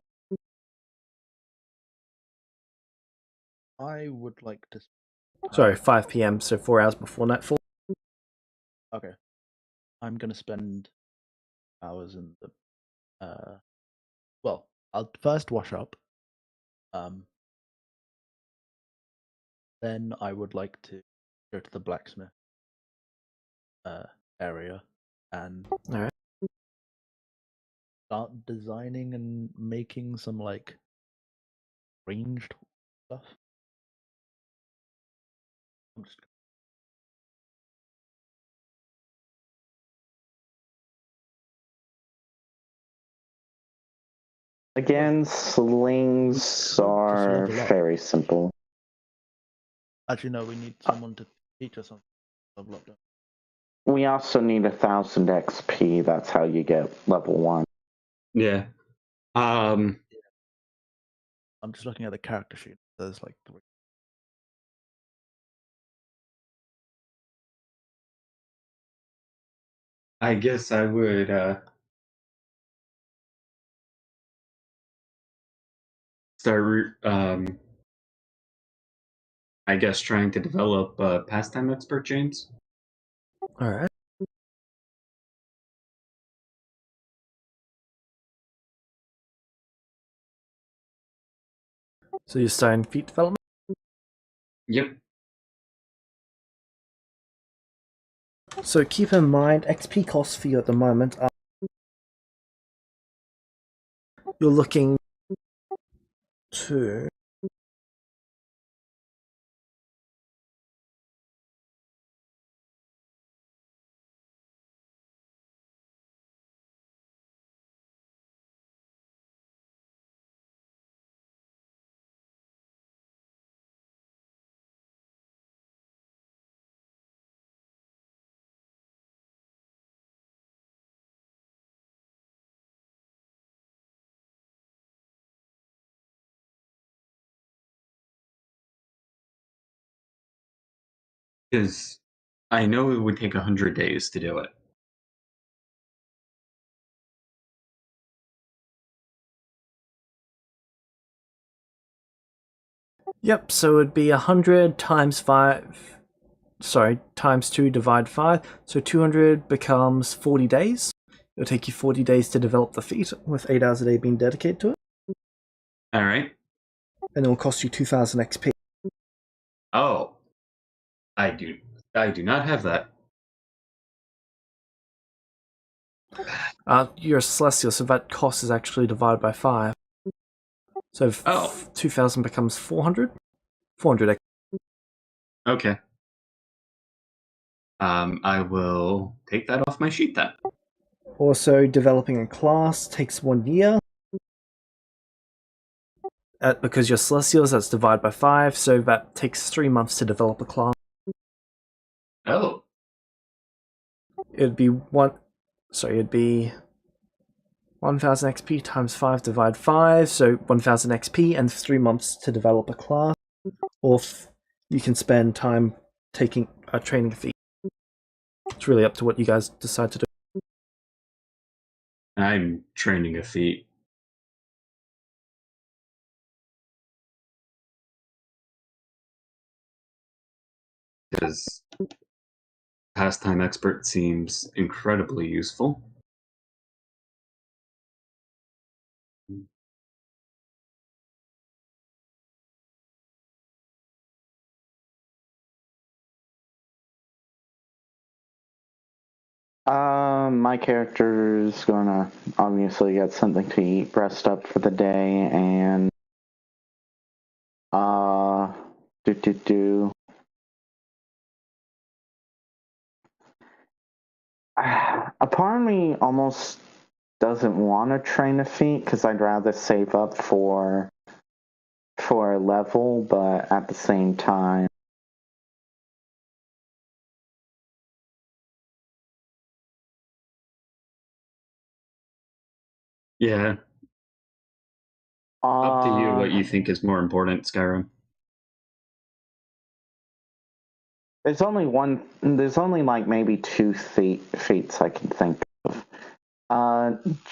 I would like to. Sorry, 5 PM, so 4 hours before nightfall. Okay. I'm gonna spend hours in the. Well, I'll first wash up. Then I would like to go to the blacksmith area and Alright. start designing and making some like ranged stuff. I'm just Again, slings are level up. very simple. Actually no, we need someone to teach us on level up. We also need 1,000 XP. That's how you get level 1. Yeah. I'm just looking at the character sheet. There's like 3. I guess I would start I guess trying to develop pastime expert James. Alright. So you're starting feat development? Yep. So keep in mind, XP costs for you at the moment are... You're looking to... Because I know it would take 100 days to do it. Yep, so it'd be 100 times 5. Sorry, times 2 divide 5. So 200 becomes 40 days. It'll take you 40 days to develop the feat, with 8 hours a day being dedicated to it. Alright. And it will cost you 2,000 XP. Oh. I do not have that. You're a celestial, so that cost is actually divided by 5. So 2,000 becomes 400? 400 XP. Okay. I will take that off my sheet then. Also, developing a class takes 1 year. Because you're celestials, that's divided by 5, so that takes 3 months to develop a class. Oh. It'd be 1,000 XP times 5 divide 5, so 1,000 XP and 3 months to develop a class. Or you can spend time taking a training fee. It's really up to what you guys decide to do. I'm training a feat. Because pastime expert seems incredibly useful. My character's gonna obviously get something to eat, rest up for the day, and a part of me almost doesn't want to train a feat because I'd rather save up for a level, but at the same time, Yeah. Up to you what you think is more important, Skyrim. There's only like maybe 2 feats I can think of.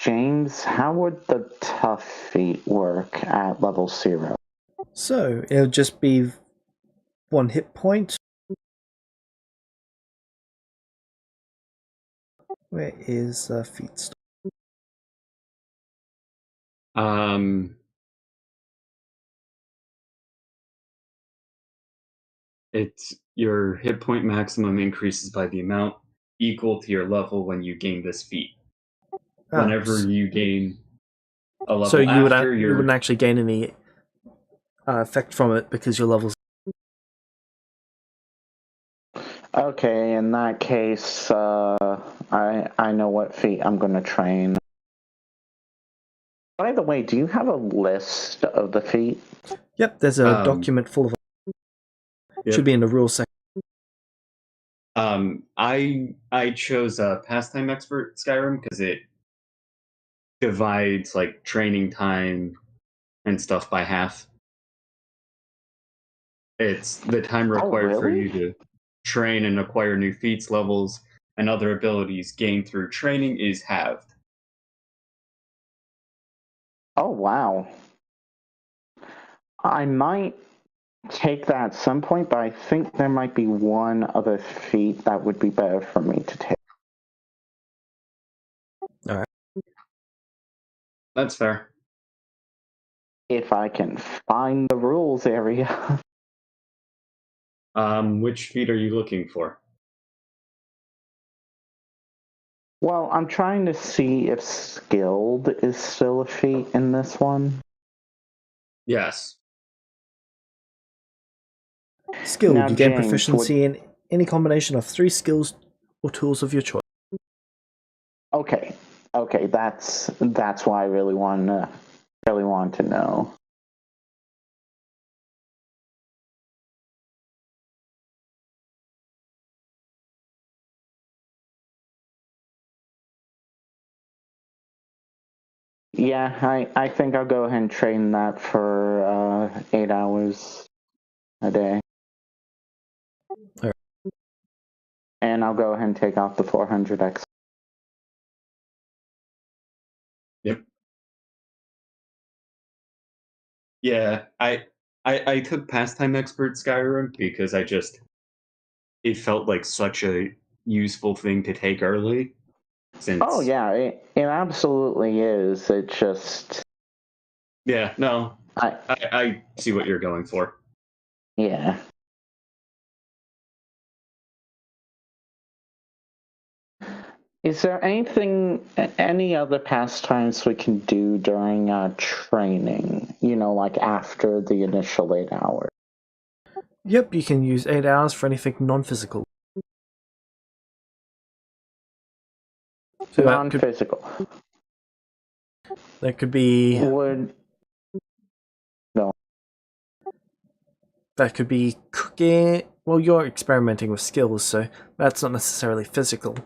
James, how would the tough feat work at level 0? So, it'll just be 1 hit point. Where is the feat stop? It's your hit point maximum increases by the amount equal to your level when you gain this feat. Whenever you gain a level so you you wouldn't actually gain any effect from it because your level's... Okay, in that case, I know what feat I'm going to train. By the way, do you have a list of the feat? Yep, there's a document full of... Yep. Should be in the rules section. I chose pastime expert Skyrim because it divides like training time and stuff by half. It's the time required for you to train and acquire new feats, levels, and other abilities gained through training is halved. Oh, wow. I might take that at some point, but I think there might be one other feat that would be better for me to take. Alright. That's fair. If I can find the rules area. Which feat are you looking for? Well, I'm trying to see if skilled is still a feat in this one. Yes. Skilled, Now, you gain James, proficiency in any combination of 3 skills or tools of your choice. Okay, that's what I really want to know. Yeah, I think I'll go ahead and train that for 8 hours a day. And I'll go ahead and take off the 400x. Yep. Yeah, I took pastime expert Skyrim because it felt like such a useful thing to take early. Since Oh yeah, it absolutely is. It just yeah, no, I I see what you're going for. yeah. Is there any other pastimes we can do during training? You know, like after the initial 8 hours. Yep, you can use 8 hours for anything non-physical. So Non-physical. That could be Would no. that could be cooking. Well, you're experimenting with skills, so that's not necessarily physical.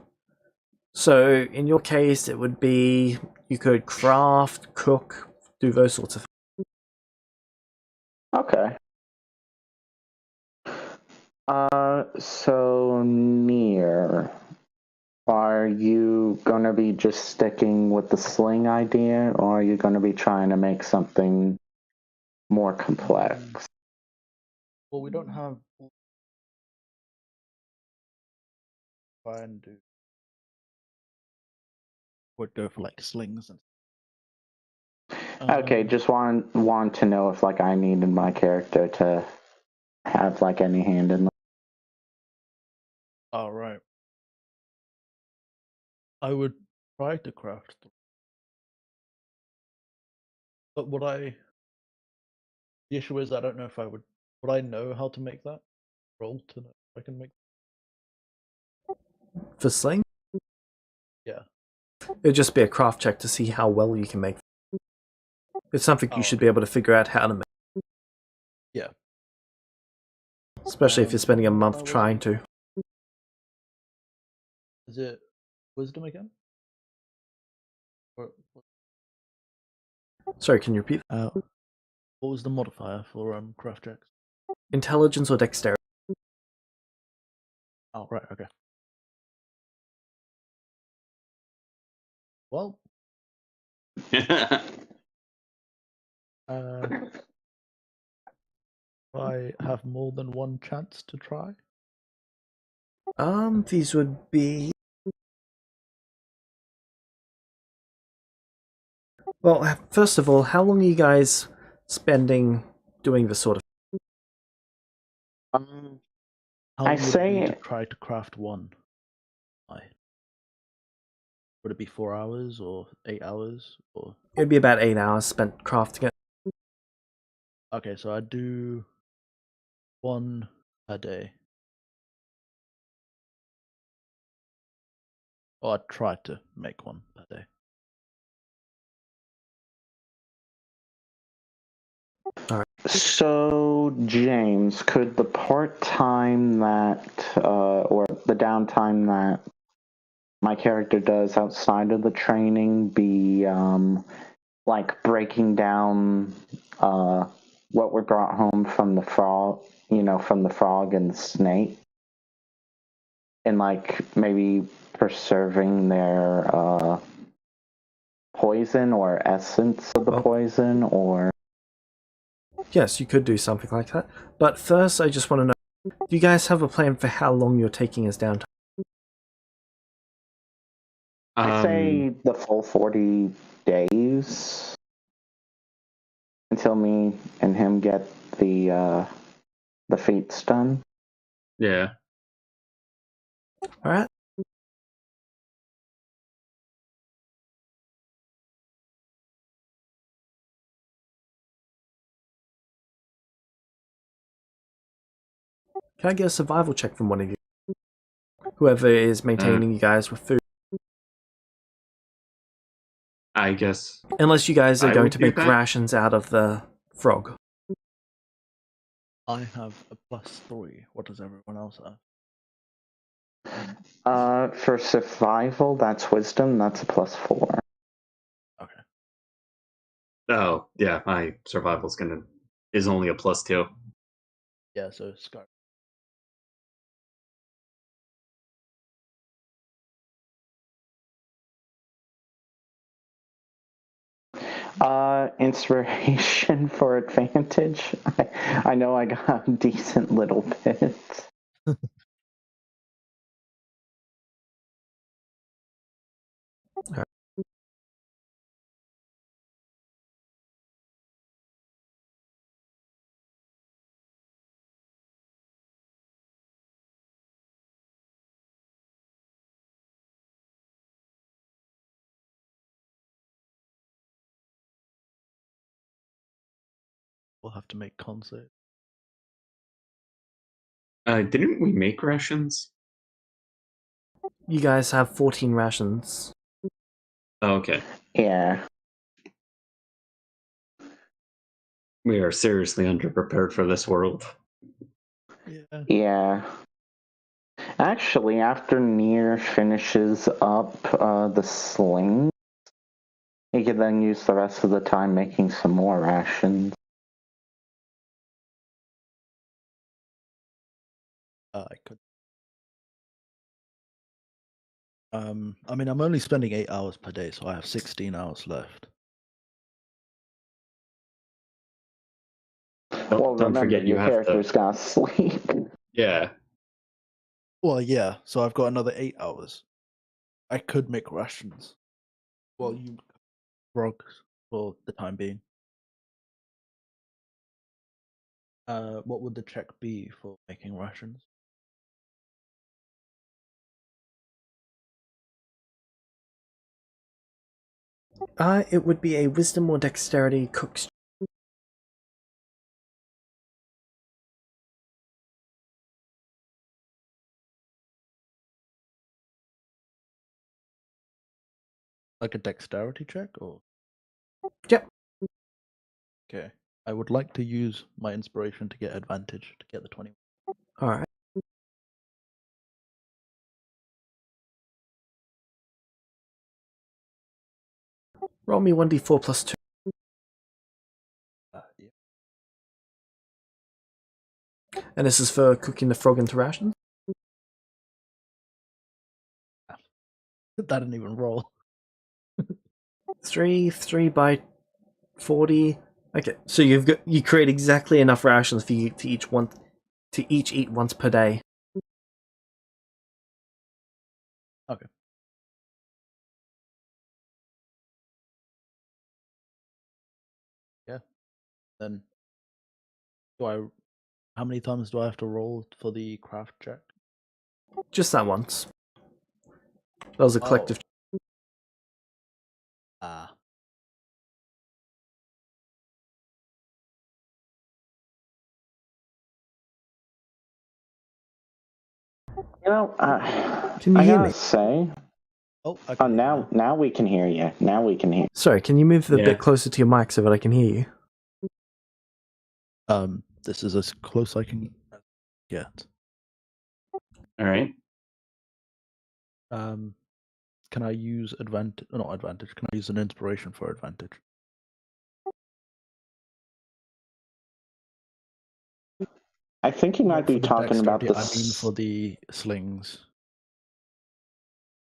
So in your case, it would be you could craft, cook, do those sorts of things. Okay. So near. Are you going to be just sticking with the sling idea, or are you going to be trying to make something more complex? Well, we don't have. Try and do. Would go for like slings and. Okay, just want to know if like I needed my character to have like any hand in. Oh right. I would try to craft them. But would I? The issue is I don't know if I would. Would I know how to make that? Roll to know if I can make. For sling, Yeah. it'd just be a craft check to see how well you can make. It's something you should be able to figure out how to make. Yeah. Especially if you're spending a month trying to. Is it wisdom again? Or, Sorry, can you repeat? what was the modifier for craft checks? Intelligence or dexterity? Oh right, okay. Well, I have more than one chance to try. These would be. Well, first of all, how long are you guys spending doing this sort of? How I long would it be to try to craft one? Would it be 4 hours or 8 hours or? It'd be about 8 hours spent crafting it. Okay, so I'd do one a day. Or I'd try to make one per day. So, James, could the part time that, or the downtime that my character does outside of the training be like breaking down what we brought home from the frog, from the frog and the snake, and like maybe preserving their poison or essence of the poison, or Yes, you could do something like that. But first, I just want to know, do you guys have a plan for how long you're taking as downtime? I say the full 40 days until me and him get the feats done. Yeah. All right. Can I get a survival check from one of you? Whoever is maintaining you guys with food. I guess. Unless you guys are I going would to do make that. rations out of the frog. I have a +3. What does everyone else have? For survival, that's wisdom. That's a +4. Okay. Oh, yeah, my survival's is only a +2. Yeah, so Sky. Inspiration for advantage. I know I got decent little bits. We'll have to make con save. Didn't we make rations? You guys have 14 rations. Oh, okay. Yeah. We are seriously underprepared for this world. Yeah. Yeah. Actually, after Nier finishes up the sling, he can then use the rest of the time making some more rations. I could. I mean, I'm only spending 8 hours per day, so I have 16 hours left. Well, Don't remember, forget you your have to. character's gotta sleep. Yeah. Well, yeah. So I've got another 8 hours. I could make rations. Well, you frogs for the time being. What would the check be for making rations? It would be a wisdom or dexterity cook's. Like a dexterity check, or? Yep. Okay. I would like to use my inspiration to get advantage to get the 20. Alright. Roll me 1d4 plus 2. Yeah. And this is for cooking the frog into rations? That didn't even roll. 3 by 40. Okay, so you create exactly enough rations for you to each eat once per day. Okay. Yeah. Then how many times do I have to roll for the craft check? Just that once. That was a collective. Ah. You know, Can you I hear gotta me? say. Oh, I Oh, can hear you now we can hear you. Now we can hear. Sorry, can you move a Yeah. bit closer to your mic so that I can hear you? This is as close I can get. All right. Can I use advantage? Not advantage. Can I use an inspiration for advantage? I think you might Not be for the talking about dexterity. the. I mean for the slings,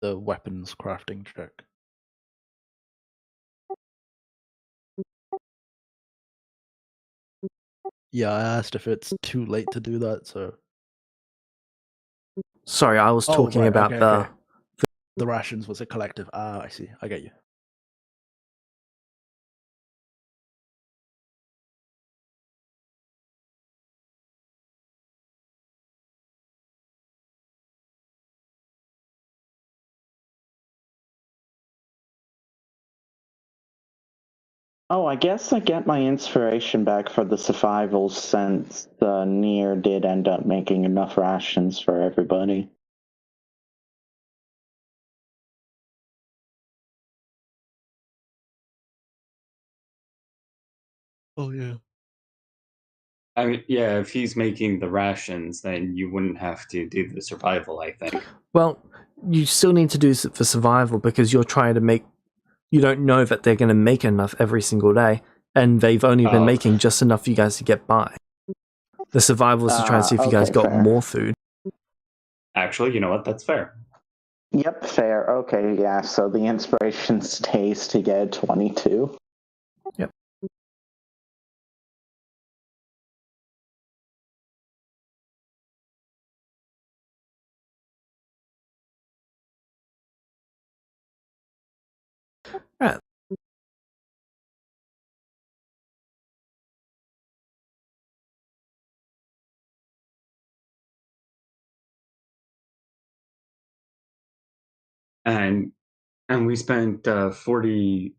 the weapons crafting check. Yeah, I asked if it's too late to do that. So. Sorry, I was talking right, about okay. The rations was a collective. Ah, I see. I get you. Oh, I guess I get my inspiration back for the survival since Nier did end up making enough rations for everybody. Oh yeah. I mean, yeah, if he's making the rations, then you wouldn't have to do the survival, I think. Well, you still need to do it for survival because you're trying to make. You don't know that they're going to make enough every single day, and they've only been Oh. making just enough for you guys to get by. The survival is to try and see if you guys Okay, got fair. more food. Actually, you know what? That's fair. Yep, fair. Okay, yeah, so the inspiration stays to get 22. Alright. And we spent 40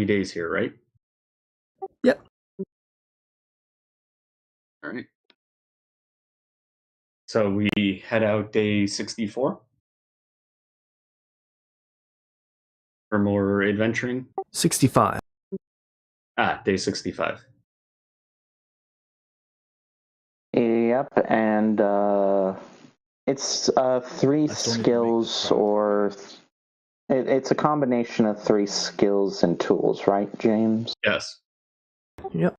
days here, right? Yep. All right. So we head out day 64 for more adventuring. 65. Day 65. Yep, and it's 3 I still need to make skills, the or it's a combination of 3 skills and tools, right, James? Yes. Yep.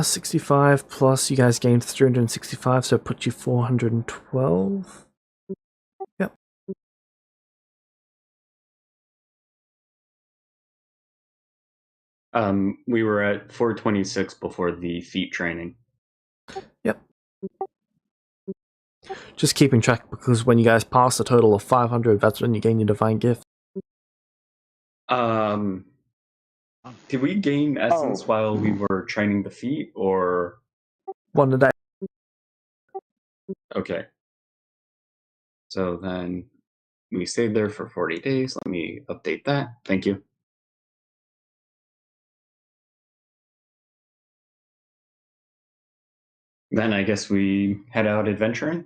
65 plus you guys gained 365, so it puts you 412. Yep. We were at 426 before the feat training. Yep. Just keeping track, because when you guys pass a total of 500, that's when you gain your divine gift. Did we gain essence while we were training the feat, or 1 a day. okay? So then we stayed there for 40 days. Let me update that. Thank you. Then I guess we head out adventuring.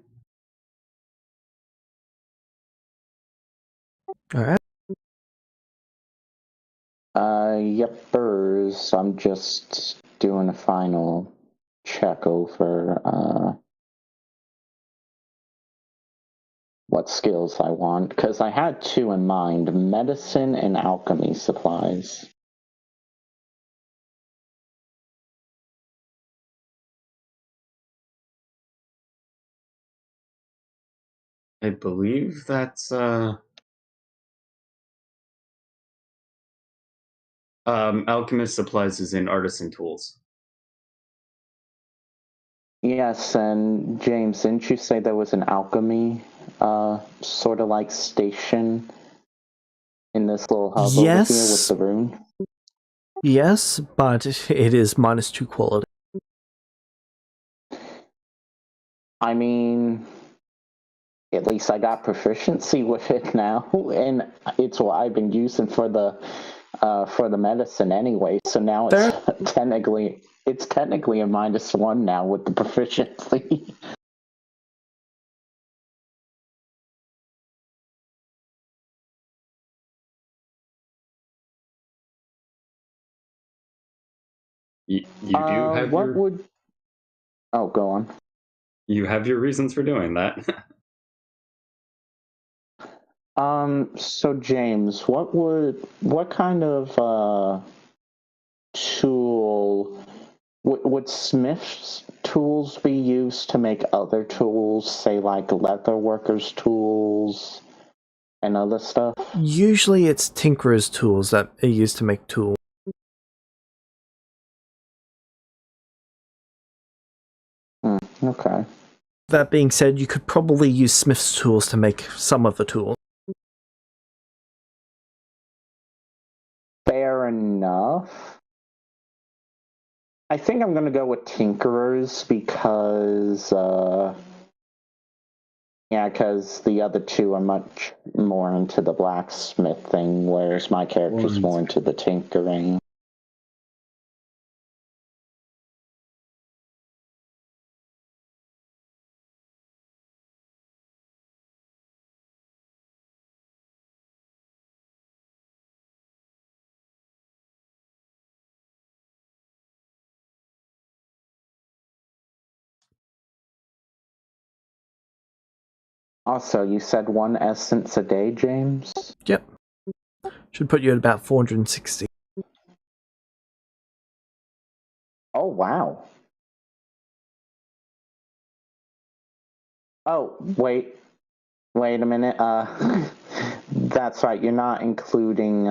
Alright. Yepers. I'm just doing a final check over what skills I want, because I had 2 in mind: medicine and alchemy supplies. I believe that's alchemist supplies is in artisan tools. Yes, and James, didn't you say there was an alchemy sort of like station in this little hub over here with the rune? Yes, but it is -2 quality. I mean, at least I got proficiency with it now, and it's what I've been using for the medicine anyway. So now it's technically a -1 now with the proficiency. You do have Oh, go on. You have your reasons for doing that. So James, what kind of tool would smith's tools be used to make other tools, say like leather workers' tools and other stuff? Usually it's tinkerer's tools that are used to make tools. Okay. That being said, you could probably use smith's tools to make some of the tools. Fair enough. I think I'm going to go with tinkerers because because the other 2 are much more into the blacksmithing, whereas my character's more into the tinkering. Also, you said 1 essence a day, James? Yep. Should put you at about 460. Oh, wow. Oh, wait a minute. That's right, you're not including